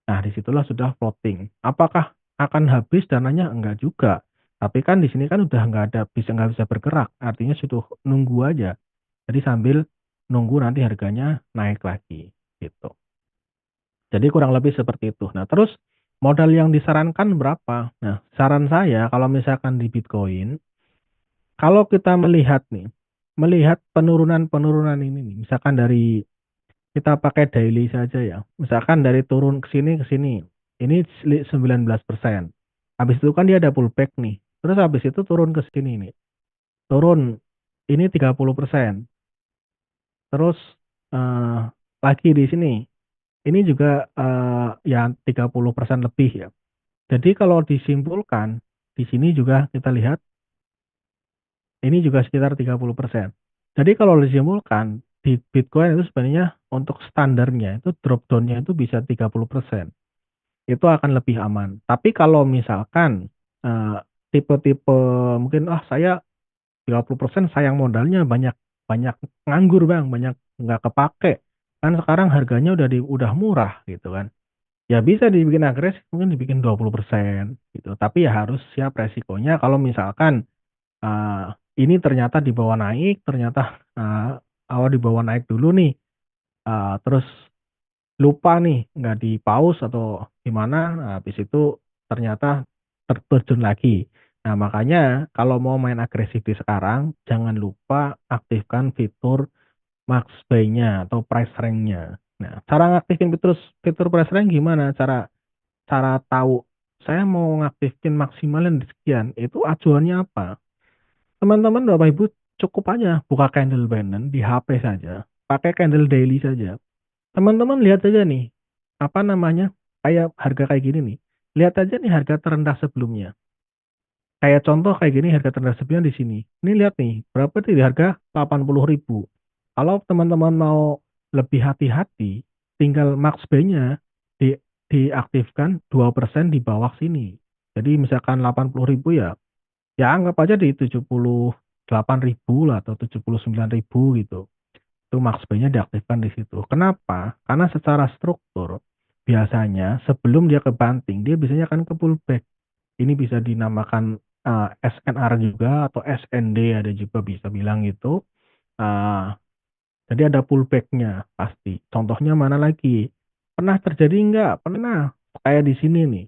Speaker 1: Nah, disitulah sudah floating. Apakah akan habis dananya? Enggak juga. Tapi kan di sini kan udah nggak bisa bergerak. Artinya sudah nunggu aja. Jadi sambil nunggu nanti harganya naik lagi gitu. Jadi kurang lebih seperti itu. Nah, terus modal yang disarankan berapa? Nah, saran saya kalau misalkan di Bitcoin, kalau kita melihat nih, melihat penurunan-penurunan ini nih, misalkan dari kita pakai daily saja ya. Misalkan dari turun ke sini ke sini. Ini 19%. Habis itu kan dia ada pullback nih. Terus habis itu turun ke sini nih. Turun ini 30%. Terus eh, lagi di sini. Ini juga ya 30% lebih ya. Jadi kalau disimpulkan di sini juga kita lihat ini juga sekitar 30%. Jadi kalau disimpulkan di Bitcoin itu sebenarnya untuk standarnya itu drop down-nya itu bisa 30%. Itu akan lebih aman. Tapi kalau misalkan eh, tipe-tipe mungkin saya 30% sayang modalnya banyak banyak nganggur Bang, banyak nggak kepake. Kan sekarang harganya udah murah gitu kan. Ya bisa dibikin agresif mungkin dibikin 20% gitu. Tapi ya harus siap resikonya kalau misalkan eh, ini ternyata dibawa naik, ternyata awal dibawa naik dulu nih, terus lupa nih nggak di pause atau gimana, nah, habis itu ternyata terjun lagi. Nah makanya kalau mau main agresif di sekarang, jangan lupa aktifkan fitur max buy-nya atau price rank-nya. Nah cara ngaktifin fitur fitur price rank gimana? Cara cara tahu saya mau ngaktifin maksimalin di sekian, itu acuannya apa? Teman-teman Bapak Ibu cukup aja buka candle Binance di HP saja, pakai candle daily saja. Teman-teman lihat aja nih, apa namanya, kayak harga kayak gini nih. Lihat aja nih harga terendah sebelumnya. Kayak contoh kayak gini harga terendah sebelumnya di sini. Ini lihat nih, berapa nih di harga 80.000. Kalau teman-teman mau lebih hati-hati, tinggal max buy-nya di, diaktifkan 2% di bawah sini. Jadi misalkan 80.000 ya, ya anggap aja di 78.000 lah atau 79.000 gitu. Itu max buy-nya diaktifkan di situ. Kenapa? Karena secara struktur biasanya sebelum dia ke banting dia biasanya akan ke pullback. Ini bisa dinamakan SNR juga atau SND ada juga bisa bilang gitu. Uh, jadi ada pullback-nya pasti. Contohnya mana lagi? Pernah terjadi nggak? Pernah. Kayak di sini nih.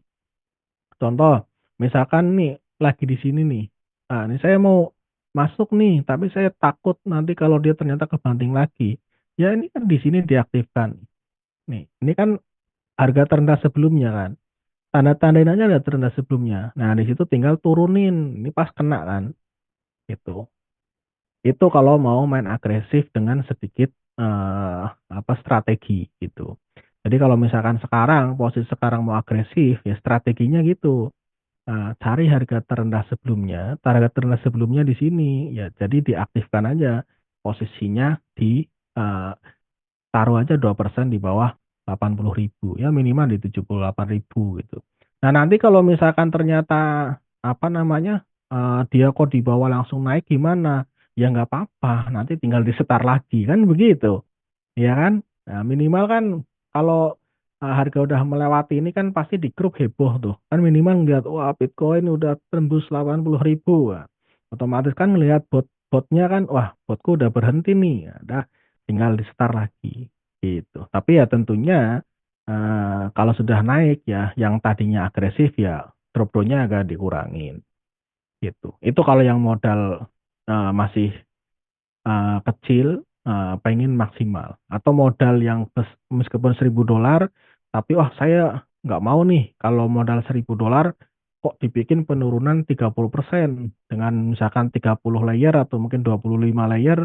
Speaker 1: Contoh, misalkan nih lagi di sini nih. Nah, ini saya mau masuk nih, tapi saya takut nanti kalau dia ternyata kebanting lagi. Ya ini kan di sini diaktifkan. Nih, ini kan harga terendah sebelumnya kan. Tanda-tandain aja ada terendah sebelumnya. Nah, di situ tinggal turunin. Ini pas kena kan. Itu. Itu kalau mau main agresif dengan sedikit apa strategi gitu. Jadi kalau misalkan sekarang posisi sekarang mau agresif ya strateginya gitu. Cari harga terendah sebelumnya, harga terendah sebelumnya di sini ya. Jadi diaktifkan aja posisinya di eh, taruh aja 2% di bawah 80.000 ya minimal di 78.000 gitu. Nah nanti kalau misalkan ternyata apa namanya dia kok di bawah langsung naik gimana? Ya nggak apa-apa, nanti tinggal disetar lagi kan begitu, ya kan? Nah, minimal kan kalau harga udah melewati ini kan pasti di grup heboh tuh. Kan minimal ngeliat wah Bitcoin udah tembus 80.000. Wah, otomatis kan ngelihat botnya kan wah botku udah berhenti nih. Ya, udah tinggal di start lagi gitu. Tapi ya tentunya kalau sudah naik ya yang tadinya agresif ya drop down-nya agak dikurangin gitu. Itu kalau yang modal masih kecil, pengen maksimal. Atau modal yang meskipun $1.000, tapi wah saya nggak mau nih kalau modal $1.000 kok dibikin penurunan 30% dengan misalkan 30 layer atau mungkin 25 layer.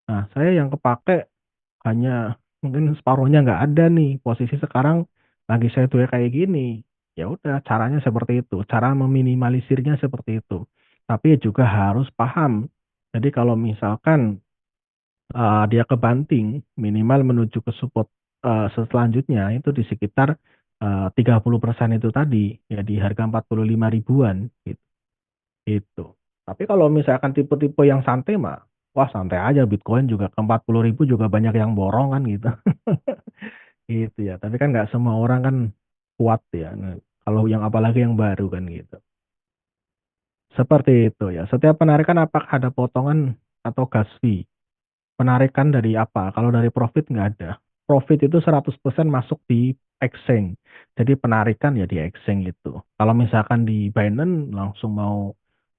Speaker 1: Nah, saya yang kepake hanya mungkin separuhnya nggak ada nih. Posisi sekarang lagi saya tuh kayak gini. Ya udah, caranya seperti itu. Cara meminimalisirnya seperti itu. Tapi juga harus paham. Jadi kalau misalkan dia kebanting, minimal menuju ke support selanjutnya itu di sekitar 30% itu tadi, ya di harga 45 ribuan gitu. Gitu. Tapi kalau misalkan tipe-tipe yang santai mah, wah santai aja, Bitcoin juga ke 40 ribu juga banyak yang borong kan gitu. Gitu ya. Tapi kan nggak semua orang kan kuat ya. Nah, kalau yang apalagi yang baru kan gitu. Seperti itu ya. Setiap penarikan apakah ada potongan atau gas fee? Penarikan dari apa? Kalau dari profit nggak ada. Profit itu 100% masuk di exchange. Jadi penarikan ya di exchange itu. Kalau misalkan di Binance langsung mau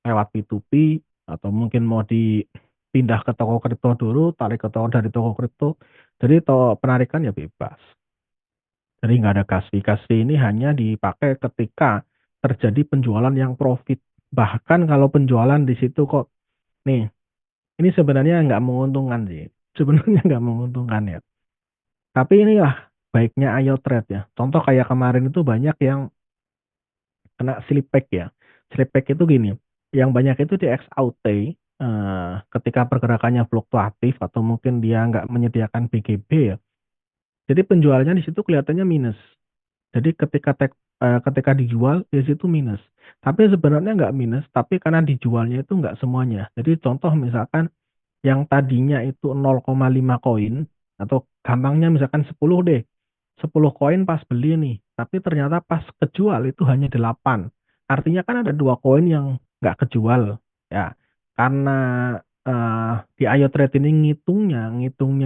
Speaker 1: lewat P2P atau mungkin mau dipindah ke toko kripto dulu, tarik ke toko dari toko kripto. Jadi penarikan ya bebas. Jadi nggak ada gas fee. Gas fee ini hanya dipakai ketika terjadi penjualan yang profit. Bahkan kalau penjualan di situ kok, nih, ini sebenarnya nggak menguntungkan sih. Sebenarnya nggak menguntungkan ya. Tapi inilah baiknya Ayo Trade ya. Contoh kayak kemarin itu banyak yang kena slip pack ya. Slip pack itu gini, yang banyak itu di X out ketika pergerakannya fluktuatif atau mungkin dia nggak menyediakan BGB ya. Jadi penjualnya di situ kelihatannya minus. Jadi ketika dijual di situ minus. Tapi sebenarnya nggak minus, tapi karena dijualnya itu nggak semuanya. Jadi contoh misalkan yang tadinya itu 0,5 koin atau gampangnya misalkan 10 deh. 10 koin pas beli nih, tapi ternyata pas kejual itu hanya 8. Artinya kan ada 2 koin yang nggak kejual. Ya, karena di Ayo Trade ini ngitungnya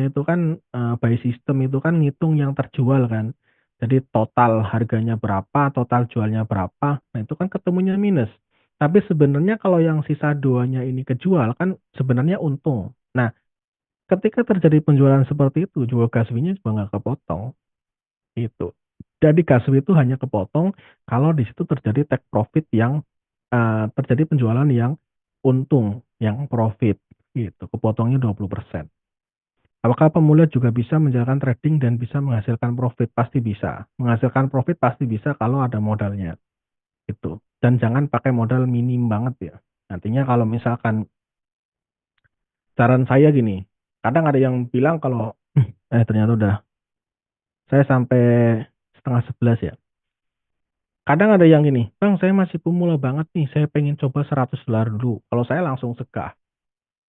Speaker 1: itu kan by system itu kan ngitung yang terjual kan. Jadi total harganya berapa, total jualnya berapa, nah itu kan ketemunya minus. Tapi sebenarnya kalau yang sisa duanya ini kejual kan sebenarnya untung. Nah, ketika terjadi penjualan seperti itu, juga gaswinya juga nggak kepotong. Itu. Jadi gaswi itu hanya kepotong kalau di situ terjadi take profit yang terjadi penjualan yang untung, yang profit. Gitu. Kepotongnya 20%. Apakah pemula juga bisa menjalankan trading dan bisa menghasilkan profit? Pasti bisa. Menghasilkan profit pasti bisa kalau ada modalnya. Itu. Dan jangan pakai modal minim banget ya. Nantinya kalau misalkan saran saya gini, kadang ada yang bilang kalau ternyata udah saya sampai setengah 11 ya. Kadang ada yang gini, Bang saya masih pemula banget nih, saya pengen coba $100 dulu. Kalau saya langsung segah.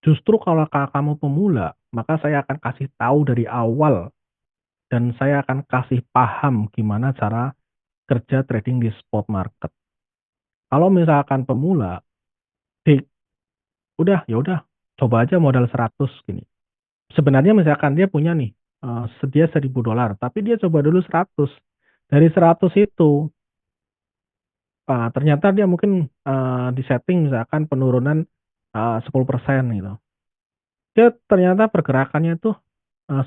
Speaker 1: Justru kalau kamu pemula, maka saya akan kasih tahu dari awal dan saya akan kasih paham gimana cara kerja trading di spot market. Kalau misalkan pemula, di, ya udah, coba aja modal 100 gini. Sebenarnya misalkan dia punya nih sedia $1.000, tapi dia coba dulu 100. Dari 100 itu ternyata dia mungkin di setting misalkan penurunan 10% gitu. Dia ternyata pergerakannya itu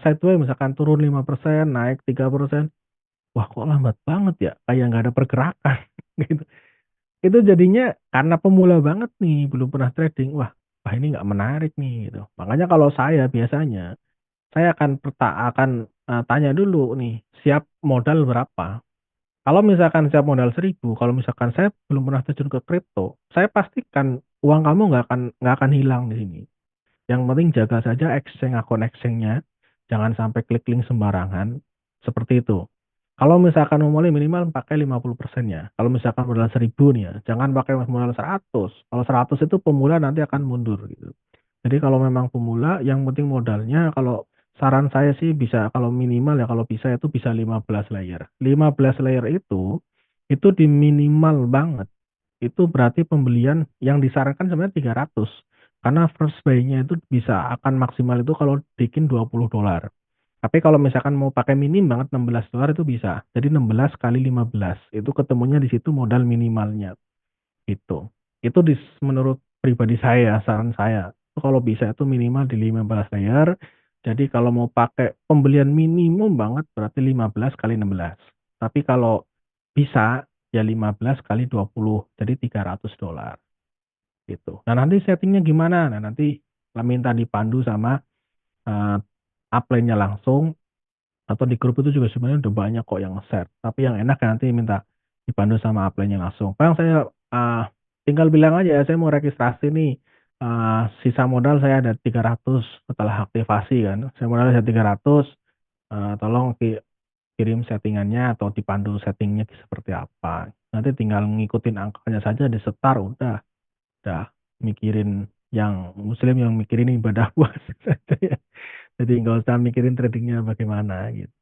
Speaker 1: sideways misalkan turun 5%, naik 3%. Wah, kok lambat banget ya? Kayak nggak ada pergerakan gitu. Itu jadinya karena pemula banget nih, belum pernah trading. Wah ini nggak menarik nih gitu. Makanya kalau saya biasanya saya akan tanya dulu nih, siap modal berapa? Kalau misalkan siap modal 1.000, kalau misalkan saya belum pernah terjun ke kripto, saya pastikan uang kamu nggak akan hilang di sini. Yang penting jaga saja akun exchange-nya, jangan sampai klik link sembarangan, seperti itu. Kalau misalkan mau mulai minimal pakai 50%-nya. Kalau misalkan modal 1.000 nih ya, jangan pakai modal 100. Kalau 100 itu pemula nanti akan mundur gitu. Jadi kalau memang pemula, yang penting modalnya, kalau saran saya sih bisa, kalau minimal ya kalau bisa itu bisa 15 layer. 15 layer itu di minimal banget. Itu berarti pembelian yang disarankan sebenarnya 300. Karena first buy-nya itu bisa akan maksimal itu kalau bikin $20. Tapi kalau misalkan mau pakai minim banget $16 itu bisa. Jadi 16 kali 15. Itu ketemunya di situ modal minimalnya. Itu. Itu menurut pribadi saya, saran saya. Itu kalau bisa itu minimal di 15 layer. Jadi kalau mau pakai pembelian minimum banget berarti 15 kali 16. Tapi kalau bisa ya 15 kali 20, jadi $300 gitu. Nah nanti settingnya gimana? Nah nanti minta dipandu sama uh, upline-nya langsung, atau di grup itu juga sebenarnya udah banyak kok yang share. Tapi yang enak kan nanti minta dipandu sama upline-nya langsung. Bang, saya tinggal bilang aja saya mau registrasi nih. Sisa modal saya ada 300 setelah aktivasi kan. Saya modal ada 300. Tolong kirim settingannya atau dipandu settingnya seperti apa. Nanti tinggal ngikutin angkanya saja disetar udah mikirin yang muslim yang mikirin ibadah puasa saja ya. Jadi nggak usah mikirin tradingnya bagaimana gitu.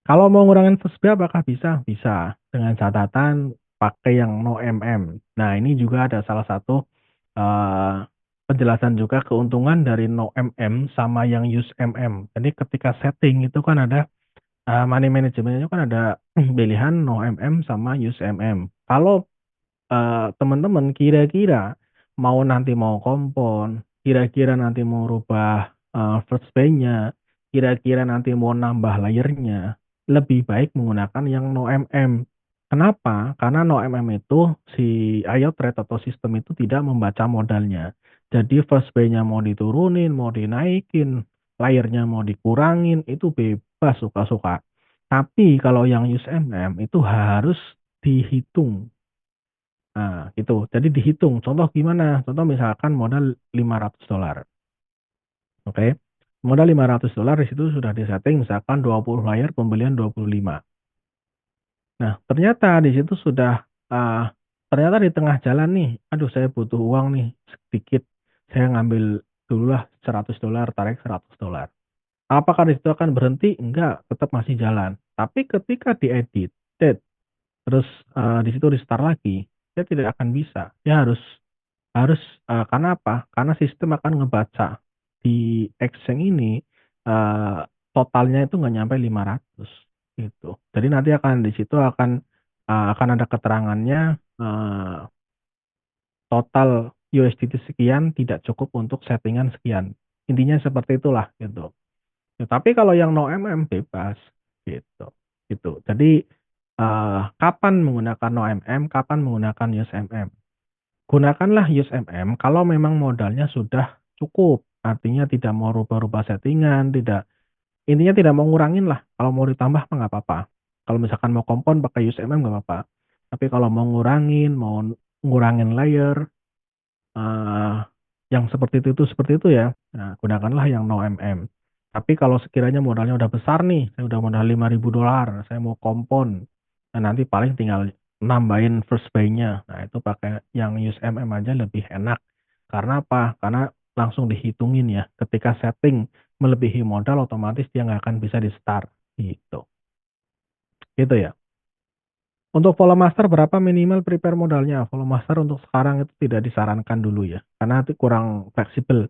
Speaker 1: Kalau mau ngurangin FSB apakah bisa? Bisa. Dengan catatan pakai yang no MM. Nah, ini juga ada salah satu eh, penjelasan juga keuntungan dari no MM sama yang use MM. Jadi ketika setting itu kan ada money management itu kan ada pilihan no MM sama use MM. Kalau teman-teman kira-kira nanti mau kompon, kira-kira nanti mau rubah first pay-nya, kira-kira nanti mau nambah layernya, lebih baik menggunakan yang no MM. Kenapa? Karena no MM itu si IO trade atau sistem itu tidak membaca modalnya. Jadi first pay-nya mau diturunin, mau dinaikin, layernya mau dikurangin, itu bebas suka-suka. Tapi kalau yang use MM itu harus dihitung. Nah, gitu. Jadi dihitung. Contoh gimana? Contoh misalkan modal $500. Oke. Modal $500 di situ sudah disetting misalkan 20 layar pembelian 25. Nah, ternyata di situ sudah uh, ternyata di tengah jalan nih, aduh saya butuh uang nih sedikit. Saya ngambil dulu lah $100, tarik $100. Apakah di situ akan berhenti? Enggak, tetap masih jalan. Tapi ketika diedit, terus di situ restart lagi, dia tidak akan bisa. Dia harus harus karena apa? Karena sistem akan ngebaca di exchange ini eh, totalnya itu nggak nyampe 500 gitu. Jadi nanti akan di situ akan ada keterangannya total USDT sekian tidak cukup untuk settingan sekian. Intinya seperti itulah gitu. Ya, tapi kalau yang no MM bebas gitu. Gitu. Jadi kapan menggunakan no MM, kapan menggunakan USMM? Gunakanlah USMM kalau memang modalnya sudah cukup. Artinya tidak mau rubah-rubah settingan, intinya tidak mau ngurangin lah. Kalau mau ditambah mah nggak apa-apa. Kalau misalkan mau kompon pakai USMM nggak apa-apa. Tapi kalau mau mau ngurangin layer, eh, yang seperti itu ya. Nah, gunakanlah yang no MM. Tapi kalau sekiranya modalnya udah besar nih, saya udah modal $5.000, saya mau kompon. Nah, nanti paling tinggal nambahin first buy-nya. Nah, itu pakai yang use MM aja lebih enak. Karena apa? Karena langsung dihitungin ya. Ketika setting melebihi modal, otomatis dia nggak akan bisa di start. Gitu. Gitu ya. Untuk volume master berapa minimal prepare modalnya? Volume master untuk sekarang itu tidak disarankan dulu ya. Karena itu kurang fleksibel.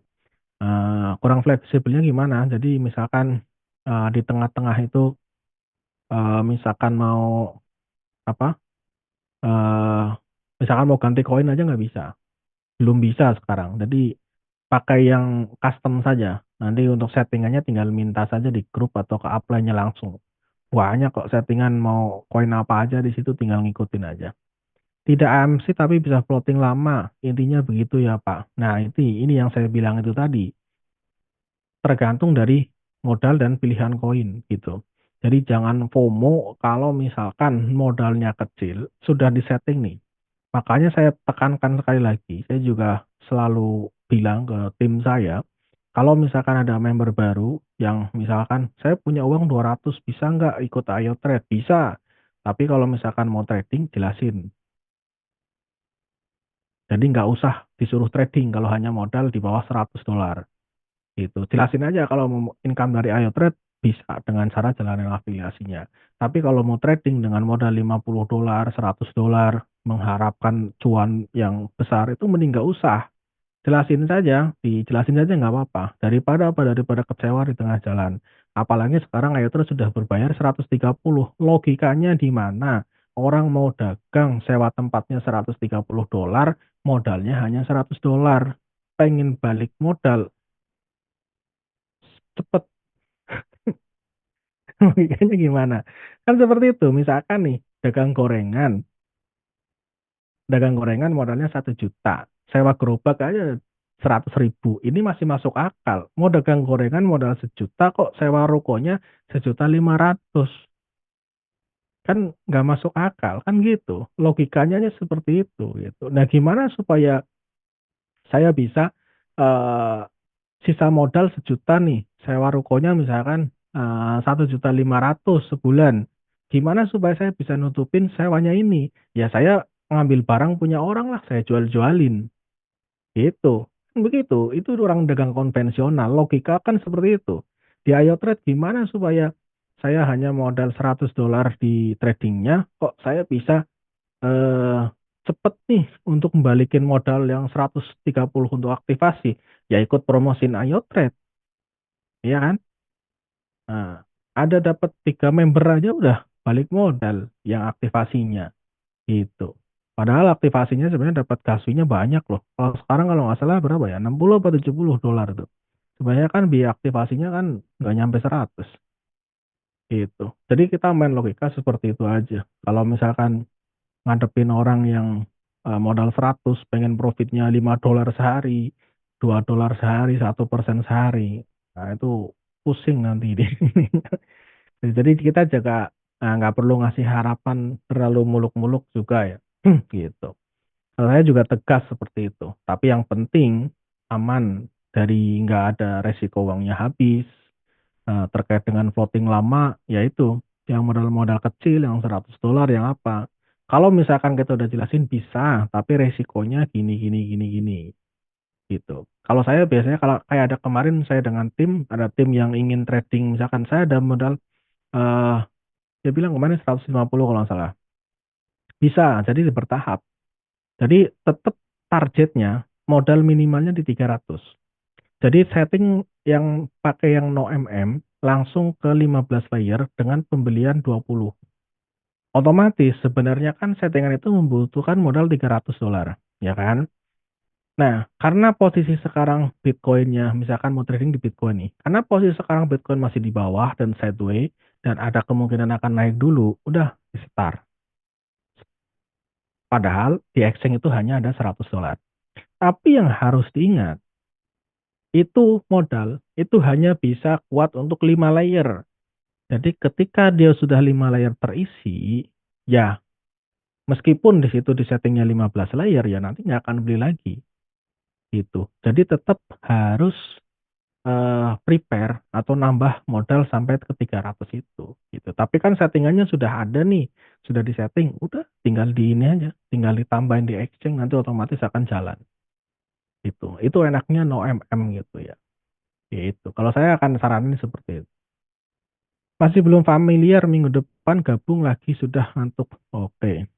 Speaker 1: Kurang fleksibelnya gimana? Jadi misalkan di tengah-tengah itu misalkan mau apa? eh Misalkan mau ganti koin aja nggak bisa, belum bisa sekarang. Jadi pakai yang custom saja. Nanti untuk settingannya tinggal minta saja di grup atau ke upline-nya langsung. Banyak kok settingan mau koin apa aja di situ tinggal ngikutin aja. Tidak AMC tapi bisa floating lama. Intinya begitu ya Pak. Nah ini yang saya bilang itu tadi. Tergantung dari modal dan pilihan koin gitu. Jadi jangan FOMO kalau misalkan modalnya kecil, sudah disetting nih. Makanya saya tekankan sekali lagi, saya juga selalu bilang ke tim saya, kalau misalkan ada member baru yang misalkan saya punya uang 200, bisa nggak ikut ayo trade? Bisa. Tapi kalau misalkan mau trading, jelasin. Jadi nggak usah disuruh trading kalau hanya modal di bawah $100. Gitu. Jelasin aja kalau mau income dari Ayo Trade bisa dengan cara jalanin afiliasinya. Tapi kalau mau trading dengan modal $50, $100, mengharapkan cuan yang besar itu mending nggak usah. Jelasin saja, dijelasin saja nggak apa-apa. Daripada kecewa di tengah jalan. Apalagi sekarang Ayo Trade sudah berbayar 130. Logikanya di mana? Orang mau dagang sewa tempatnya $130, modalnya hanya $100. Pengen balik modal cepet. Logikanya gimana? Kan seperti itu. Misalkan nih, dagang gorengan modalnya 1 juta. Sewa gerobak aja 100 ribu. Ini masih masuk akal. Mau dagang gorengan modal 1 juta kok sewa rukonya 1,5 juta. Kan nggak masuk akal kan gitu. Logikanya aja seperti itu gitu. Nah, gimana supaya saya bisa eh, sisa modal 1 juta nih, sewa rukonya misalkan 1,5 juta sebulan. Gimana supaya saya bisa nutupin sewanya ini? Ya saya ngambil barang punya orang lah, saya jual-jualin. Gitu. Begitu. Itu orang dagang konvensional. Logika kan seperti itu. Di Ayo Trade gimana supaya saya hanya modal $100 di tradingnya, kok saya bisa eh, cepet nih untuk membalikin modal yang 130 untuk aktivasi. Ya ikut promosin Ayo Trade, ya kan? Nah, ada dapat 3 member aja udah balik modal yang aktivasinya gitu. Padahal aktivasinya sebenarnya dapat gaswinya banyak loh. Kalau sekarang kalau nggak salah berapa ya? 60 atau $70 tuh. Sebenarnya kan biaya aktivasinya kan nggak nyampe 100 gitu. Jadi kita main logika seperti itu aja. Kalau misalkan ngadepin orang yang modal 100 pengen profitnya $5 sehari, $2 sehari, 1% sehari. Nah, itu pusing nanti deh. Jadi kita juga nggak perlu ngasih harapan terlalu muluk-muluk juga ya. Gitu. Kalau saya juga tegas seperti itu. Tapi yang penting aman dari nggak ada resiko uangnya habis. Terkait dengan floating lama, yaitu yang modal-modal kecil, yang $100, yang apa. Kalau misalkan kita udah jelasin bisa, tapi resikonya gini, gini, gini, gini. Gitu. Kalau saya biasanya kalau kayak ada kemarin saya dengan tim, ada tim yang ingin trading, misalkan saya ada modal, eh dia bilang kemarin 150 kalau nggak salah. Bisa, jadi bertahap. Jadi tetap targetnya modal minimalnya di 300. Jadi setting yang pakai yang no MM langsung ke 15 layer dengan pembelian 20. Otomatis sebenarnya kan settingan itu membutuhkan modal $300, ya kan? Nah, karena posisi sekarang Bitcoinnya, misalkan mau trading di Bitcoin nih, karena posisi sekarang Bitcoin masih di bawah dan sideways, dan ada kemungkinan akan naik dulu, udah di start. Padahal di exchange itu hanya ada $100. Tapi yang harus diingat, itu modal, itu hanya bisa kuat untuk 5 layer. Jadi ketika dia sudah 5 layer terisi, ya meskipun di situ di settingnya 15 layer, ya nanti nggak akan beli lagi. Gitu. Jadi tetap harus prepare atau nambah modal sampai ke 300 itu. Gitu. Tapi kan settingannya sudah ada nih, sudah di setting, udah tinggal di ini aja, tinggal ditambahin di exchange, nanti otomatis akan jalan. Gitu. Itu enaknya no MM gitu ya. Gitu. Kalau saya akan saranin seperti itu. Masih belum familiar, minggu depan gabung lagi sudah ngantuk. Oke.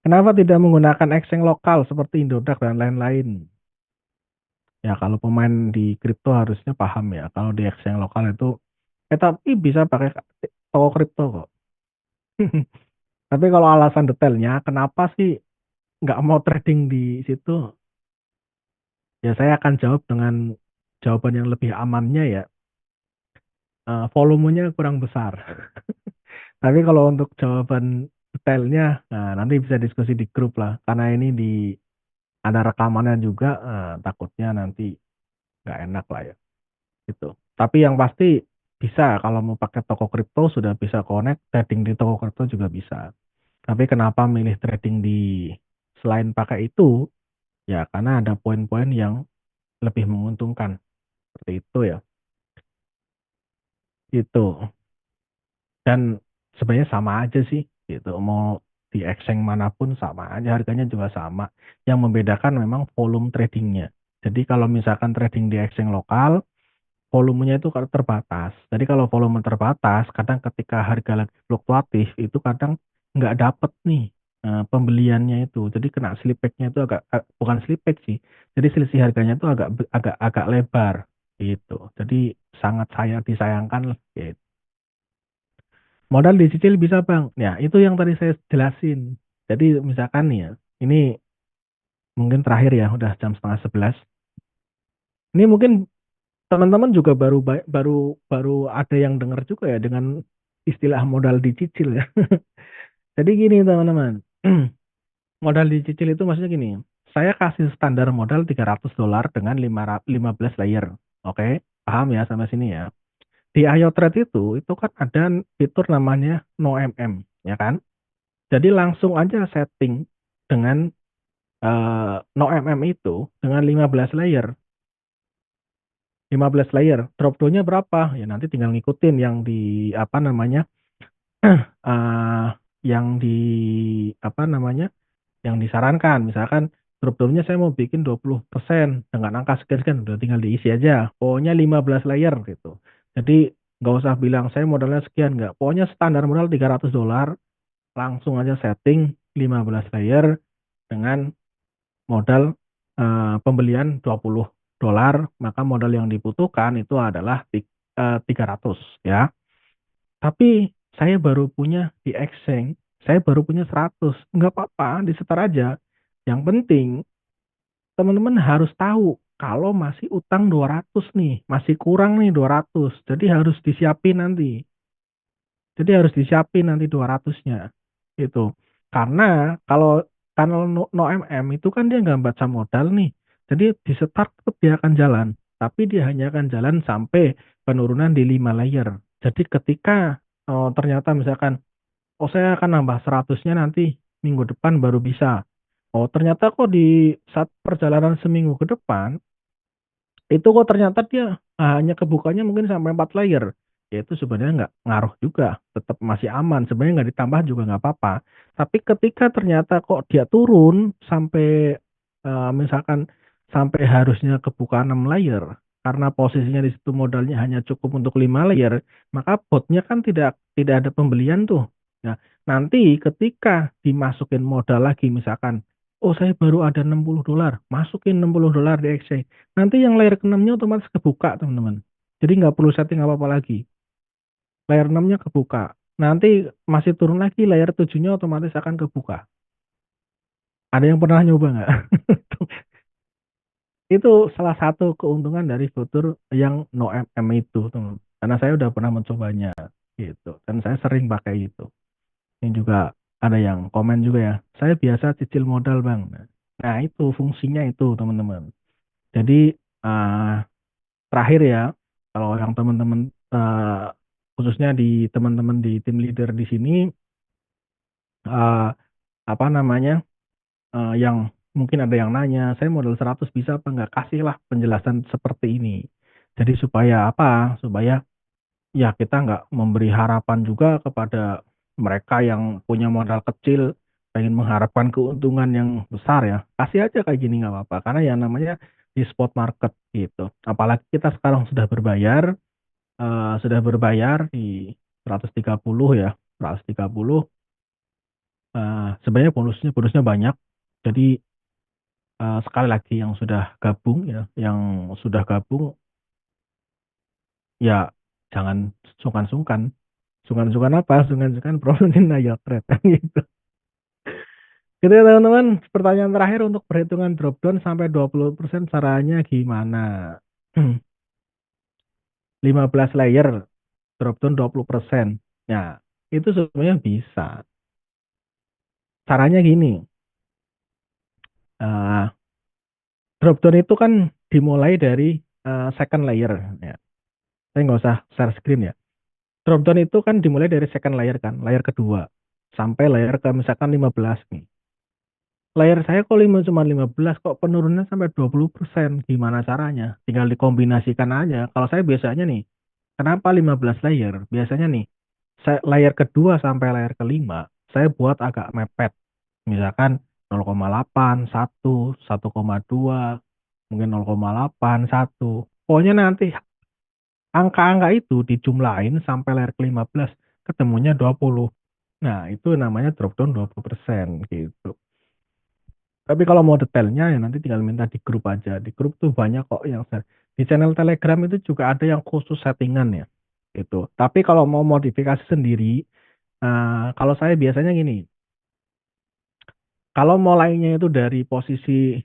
Speaker 1: Kenapa tidak menggunakan exchange lokal seperti Indodax dan lain-lain? Ya kalau pemain di kripto harusnya paham ya. Kalau di exchange lokal itu, tapi bisa pakai toko kripto kok. Tapi kalau alasan detailnya, kenapa sih nggak mau trading di situ? Ya saya akan jawab dengan jawaban yang lebih amannya ya. Volumenya kurang besar. Tapi kalau untuk jawaban detailnya, nah, nanti bisa diskusi di grup lah. Karena ini ada rekamannya juga, takutnya nanti nggak enak lah ya. Gitu. Tapi yang pasti bisa kalau mau pakai toko kripto sudah bisa connect, trading di toko kripto juga bisa. Tapi kenapa milih trading di selain pakai itu? Ya karena ada poin-poin yang lebih menguntungkan. Seperti itu ya. Itu. Dan sebenarnya sama aja sih. Gitu. Mau di exchange manapun sama aja, harganya juga sama. Yang membedakan memang volume tradingnya. Jadi kalau misalkan trading di exchange lokal, volumenya itu kalau terbatas. Jadi kalau volume terbatas, kadang ketika harga lagi fluktuatif, itu kadang nggak dapet nih pembeliannya itu. Jadi kena slipbacknya itu agak bukan slipback sih. Jadi selisih harganya itu agak agak agak lebar gitu. Jadi sangat saya disayangkan lah, gitu. Modal dicicil bisa Bang. Ya, itu yang tadi saya jelasin. Jadi misalkan nih ya, ini mungkin terakhir ya, udah jam setengah 11. Ini mungkin teman-teman juga baru baru ada yang dengar juga ya dengan istilah modal dicicil ya. Jadi gini teman-teman, modal dicicil itu maksudnya gini. Saya kasih standar modal $300 dengan 15 layer. Oke, paham ya sampai sini ya. Di Ayo Trade itu kan ada fitur namanya no MM, ya kan? Jadi langsung aja setting dengan no MM itu dengan 15 layer. 15 layer. Drop down-nya berapa? Ya nanti tinggal ngikutin yang di apa namanya? eh yang di apa namanya? Yang disarankan. Misalkan drop down-nya saya mau bikin 20% dengan angka sekian-sekian, udah tinggal diisi aja. Pokoknya 15 layer gitu. Jadi nggak usah bilang saya modalnya sekian, nggak. Pokoknya standar modal $300, langsung aja setting 15 layer dengan modal pembelian $20, maka modal yang dibutuhkan itu adalah 300 ya. Tapi saya baru punya di exchange, saya baru punya 100. Nggak apa-apa, disetar aja. Yang penting teman-teman harus tahu kalau masih utang 200 nih, masih kurang nih 200. Jadi harus disiapin nanti. Jadi harus disiapin nanti 200-nya. Gitu. Karena kalau no MM itu kan dia nggak baca modal nih. Jadi di start tuh dia akan jalan. Tapi dia hanya akan jalan sampai penurunan di 5 layer. Jadi ketika ternyata misalkan, oh saya akan nambah 100-nya nanti minggu depan baru bisa. Oh ternyata kok di saat perjalanan seminggu ke depan, itu kok ternyata dia hanya kebukanya mungkin sampai 4 layer. Ya itu sebenarnya nggak ngaruh juga, tetap masih aman. Sebenarnya nggak ditambah juga nggak apa-apa. Tapi ketika ternyata kok dia turun sampai misalkan sampai harusnya kebuka 6 layer, karena posisinya di situ modalnya hanya cukup untuk 5 layer, maka botnya kan tidak ada pembelian tuh. Nah, nanti ketika dimasukin modal lagi misalkan, oh saya baru ada $60, masukin $60 di exchange. Nanti yang layer ke-6-nya otomatis kebuka, teman-teman. Jadi nggak perlu setting apa-apa lagi. Layer 6-nya kebuka. Nanti masih turun lagi, layer 7-nya otomatis akan kebuka. Ada yang pernah nyoba nggak? Itu salah satu keuntungan dari fitur yang no MM itu, teman. Karena saya udah pernah mencobanya gitu. Dan saya sering pakai itu. Ini juga ada yang komen juga ya. Saya biasa cicil modal, Bang. Nah, itu fungsinya itu, teman-teman. Jadi uh, terakhir ya, kalau yang teman-teman khususnya di teman-teman di tim leader di sini eh, apa namanya yang mungkin ada yang nanya, saya modal 100 bisa apa nggak? Kasihlah penjelasan seperti ini. Jadi supaya apa? Supaya ya kita nggak memberi harapan juga kepada mereka yang punya modal kecil pengen mengharapkan keuntungan yang besar ya. Kasih aja kayak gini nggak apa-apa. Karena yang namanya di spot market gitu. Apalagi kita sekarang sudah berbayar di 130 ya, 130. Sebenarnya bonusnya banyak. Jadi sekali lagi yang sudah gabung ya, yang sudah gabung ya jangan sungkan-sungkan. Sungkan-sungkan apa? Sungkan-sungkan profitin aja trade gitu. Gitu ya teman-teman. Pertanyaan terakhir untuk perhitungan drop down sampai 20% caranya gimana? 15 layer drop down 20%. Ya, itu sebenarnya bisa. Caranya gini. eh, Drop down itu kan dimulai dari second layer ya. Saya nggak usah share screen ya. Drop down itu kan dimulai dari second layer kan, layer kedua sampai layer ke misalkan 15 nih. Layer saya kok cuma 15 kok penurunannya sampai 20%. Gimana caranya? Tinggal dikombinasikan aja. Kalau saya biasanya nih, kenapa 15 layer? Biasanya nih, saya layer kedua sampai layer kelima, saya buat agak mepet. Misalkan 0,8, 1, 1,2, mungkin 0,8, 1. Pokoknya nanti angka-angka itu dijumlahin sampai layer ke-15, ketemunya 20. Nah, itu namanya drop down 20% gitu. Tapi kalau mau detailnya ya nanti tinggal minta di grup aja. Di grup tuh banyak kok yang di channel Telegram itu juga ada yang khusus settingan ya. Gitu. Tapi kalau mau modifikasi sendiri, Kalau saya biasanya gini, kalau mulainya itu dari posisi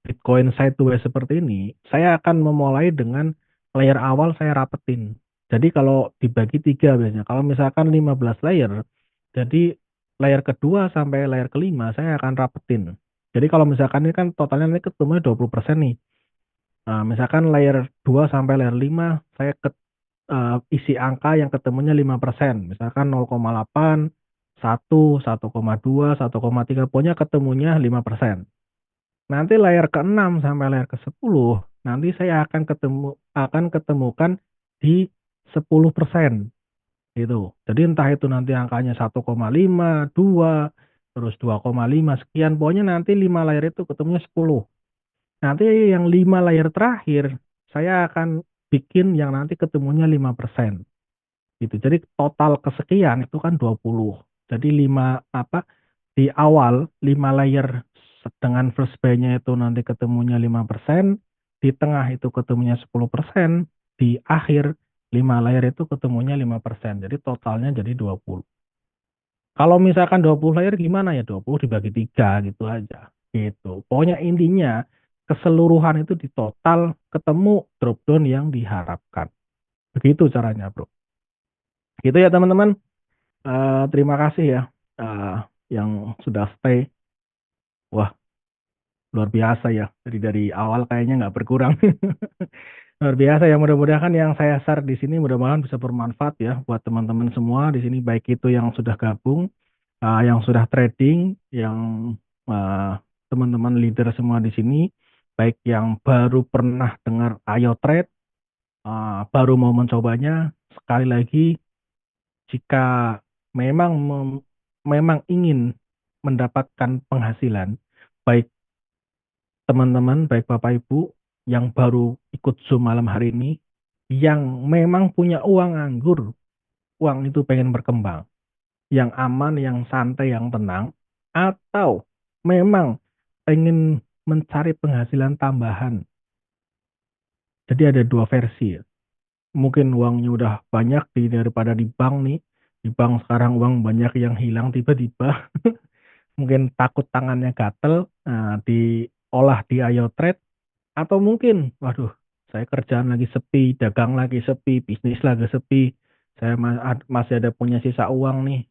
Speaker 1: Bitcoin sideways seperti ini, saya akan memulai dengan layer awal saya rapetin. Jadi kalau dibagi tiga biasanya, kalau misalkan 15 layer, jadi layer kedua sampai layer kelima saya akan rapetin. Jadi kalau misalkan ini kan totalnya ini ketemu 20% nih. Misalkan layer 2 sampai layer 5 saya isi angka yang ketemunya 5%. Misalkan 0,8, 1, 1,2, 1,3, pokoknya ketemunya 5%. Nanti layer ke-6 sampai layer ke-10, nanti saya akan ketemukan di 10% gitu. Jadi entah itu nanti angkanya 1,5, 2, terus 2,5 sekian, pokoknya nanti 5 layer itu ketemunya 10. Nanti yang 5 layer terakhir saya akan bikin yang nanti ketemunya 5% gitu. Jadi total kesekian itu kan 20. Jadi 5 apa di awal 5 layer dengan first buy-nya itu nanti ketemunya 5%, di tengah itu ketemunya 10%, di akhir 5 layer itu ketemunya 5%. Jadi totalnya jadi 20. Kalau misalkan 20 layer gimana ya? 20 dibagi 3 gitu aja. Gitu. Pokoknya intinya keseluruhan itu di total ketemu drop down yang diharapkan. Begitu caranya, Bro. Gitu ya, teman-teman. Terima kasih ya eh, yang sudah stay. Wah, luar biasa ya. Dari awal kayaknya nggak berkurang. Luar biasa ya. Mudah-mudahan yang saya share di sini mudah-mudahan bisa bermanfaat ya buat teman-teman semua di sini, baik itu yang sudah gabung, yang sudah trading, yang eh, teman-teman leader semua di sini, baik yang baru pernah dengar Ayo Trade, baru mau mencobanya. Sekali lagi, jika memang memang ingin mendapatkan penghasilan, baik teman-teman, baik Bapak Ibu yang baru ikut Zoom malam hari ini, yang memang punya uang nganggur, uang itu pengen berkembang, yang aman, yang santai, yang tenang, atau memang pengen mencari penghasilan tambahan. Jadi ada dua versi ya. Mungkin uangnya udah banyak daripada di bank nih. Di bank sekarang uang banyak yang hilang tiba-tiba. Mungkin takut tangannya gatel, diolah di Ayo Trade, atau mungkin, waduh, saya kerjaan lagi sepi, dagang lagi sepi, bisnis lagi sepi, saya masih ada punya sisa uang nih,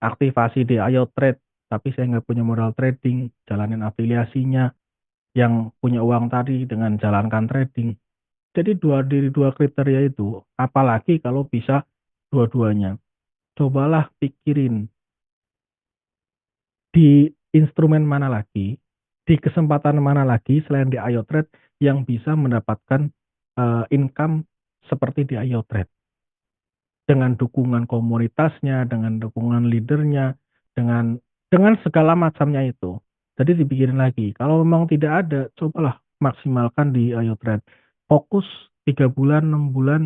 Speaker 1: aktivasi di Ayo Trade, tapi saya nggak punya modal trading, jalanin afiliasinya, yang punya uang tadi dengan jalankan trading. Jadi dari dua kriteria itu, apalagi kalau bisa dua-duanya. Cobalah pikirin di instrumen mana lagi, di kesempatan mana lagi selain di Ayo Trade yang bisa mendapatkan income seperti di Ayo Trade, dengan dukungan komunitasnya, dengan dukungan leadernya, dengan segala macamnya itu. Jadi dipikirin lagi. Kalau memang tidak ada, cobalah maksimalkan di Ayo Trade. Fokus 3 bulan, 6 bulan,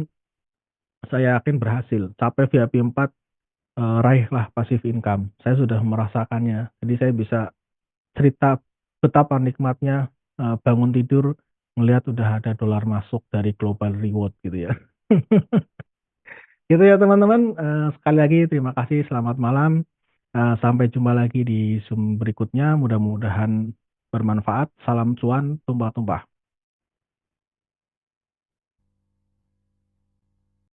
Speaker 1: saya yakin berhasil. Capai VIP 4, raihlah passive income. Saya sudah merasakannya. Jadi saya bisa cerita betapa nikmatnya bangun tidur melihat udah ada dolar masuk dari Global Reward gitu ya. Gitu ya teman-teman. Sekali lagi terima kasih, selamat malam. Sampai jumpa lagi di Zoom berikutnya. Mudah-mudahan bermanfaat. Salam cuan tumpah-tumpah.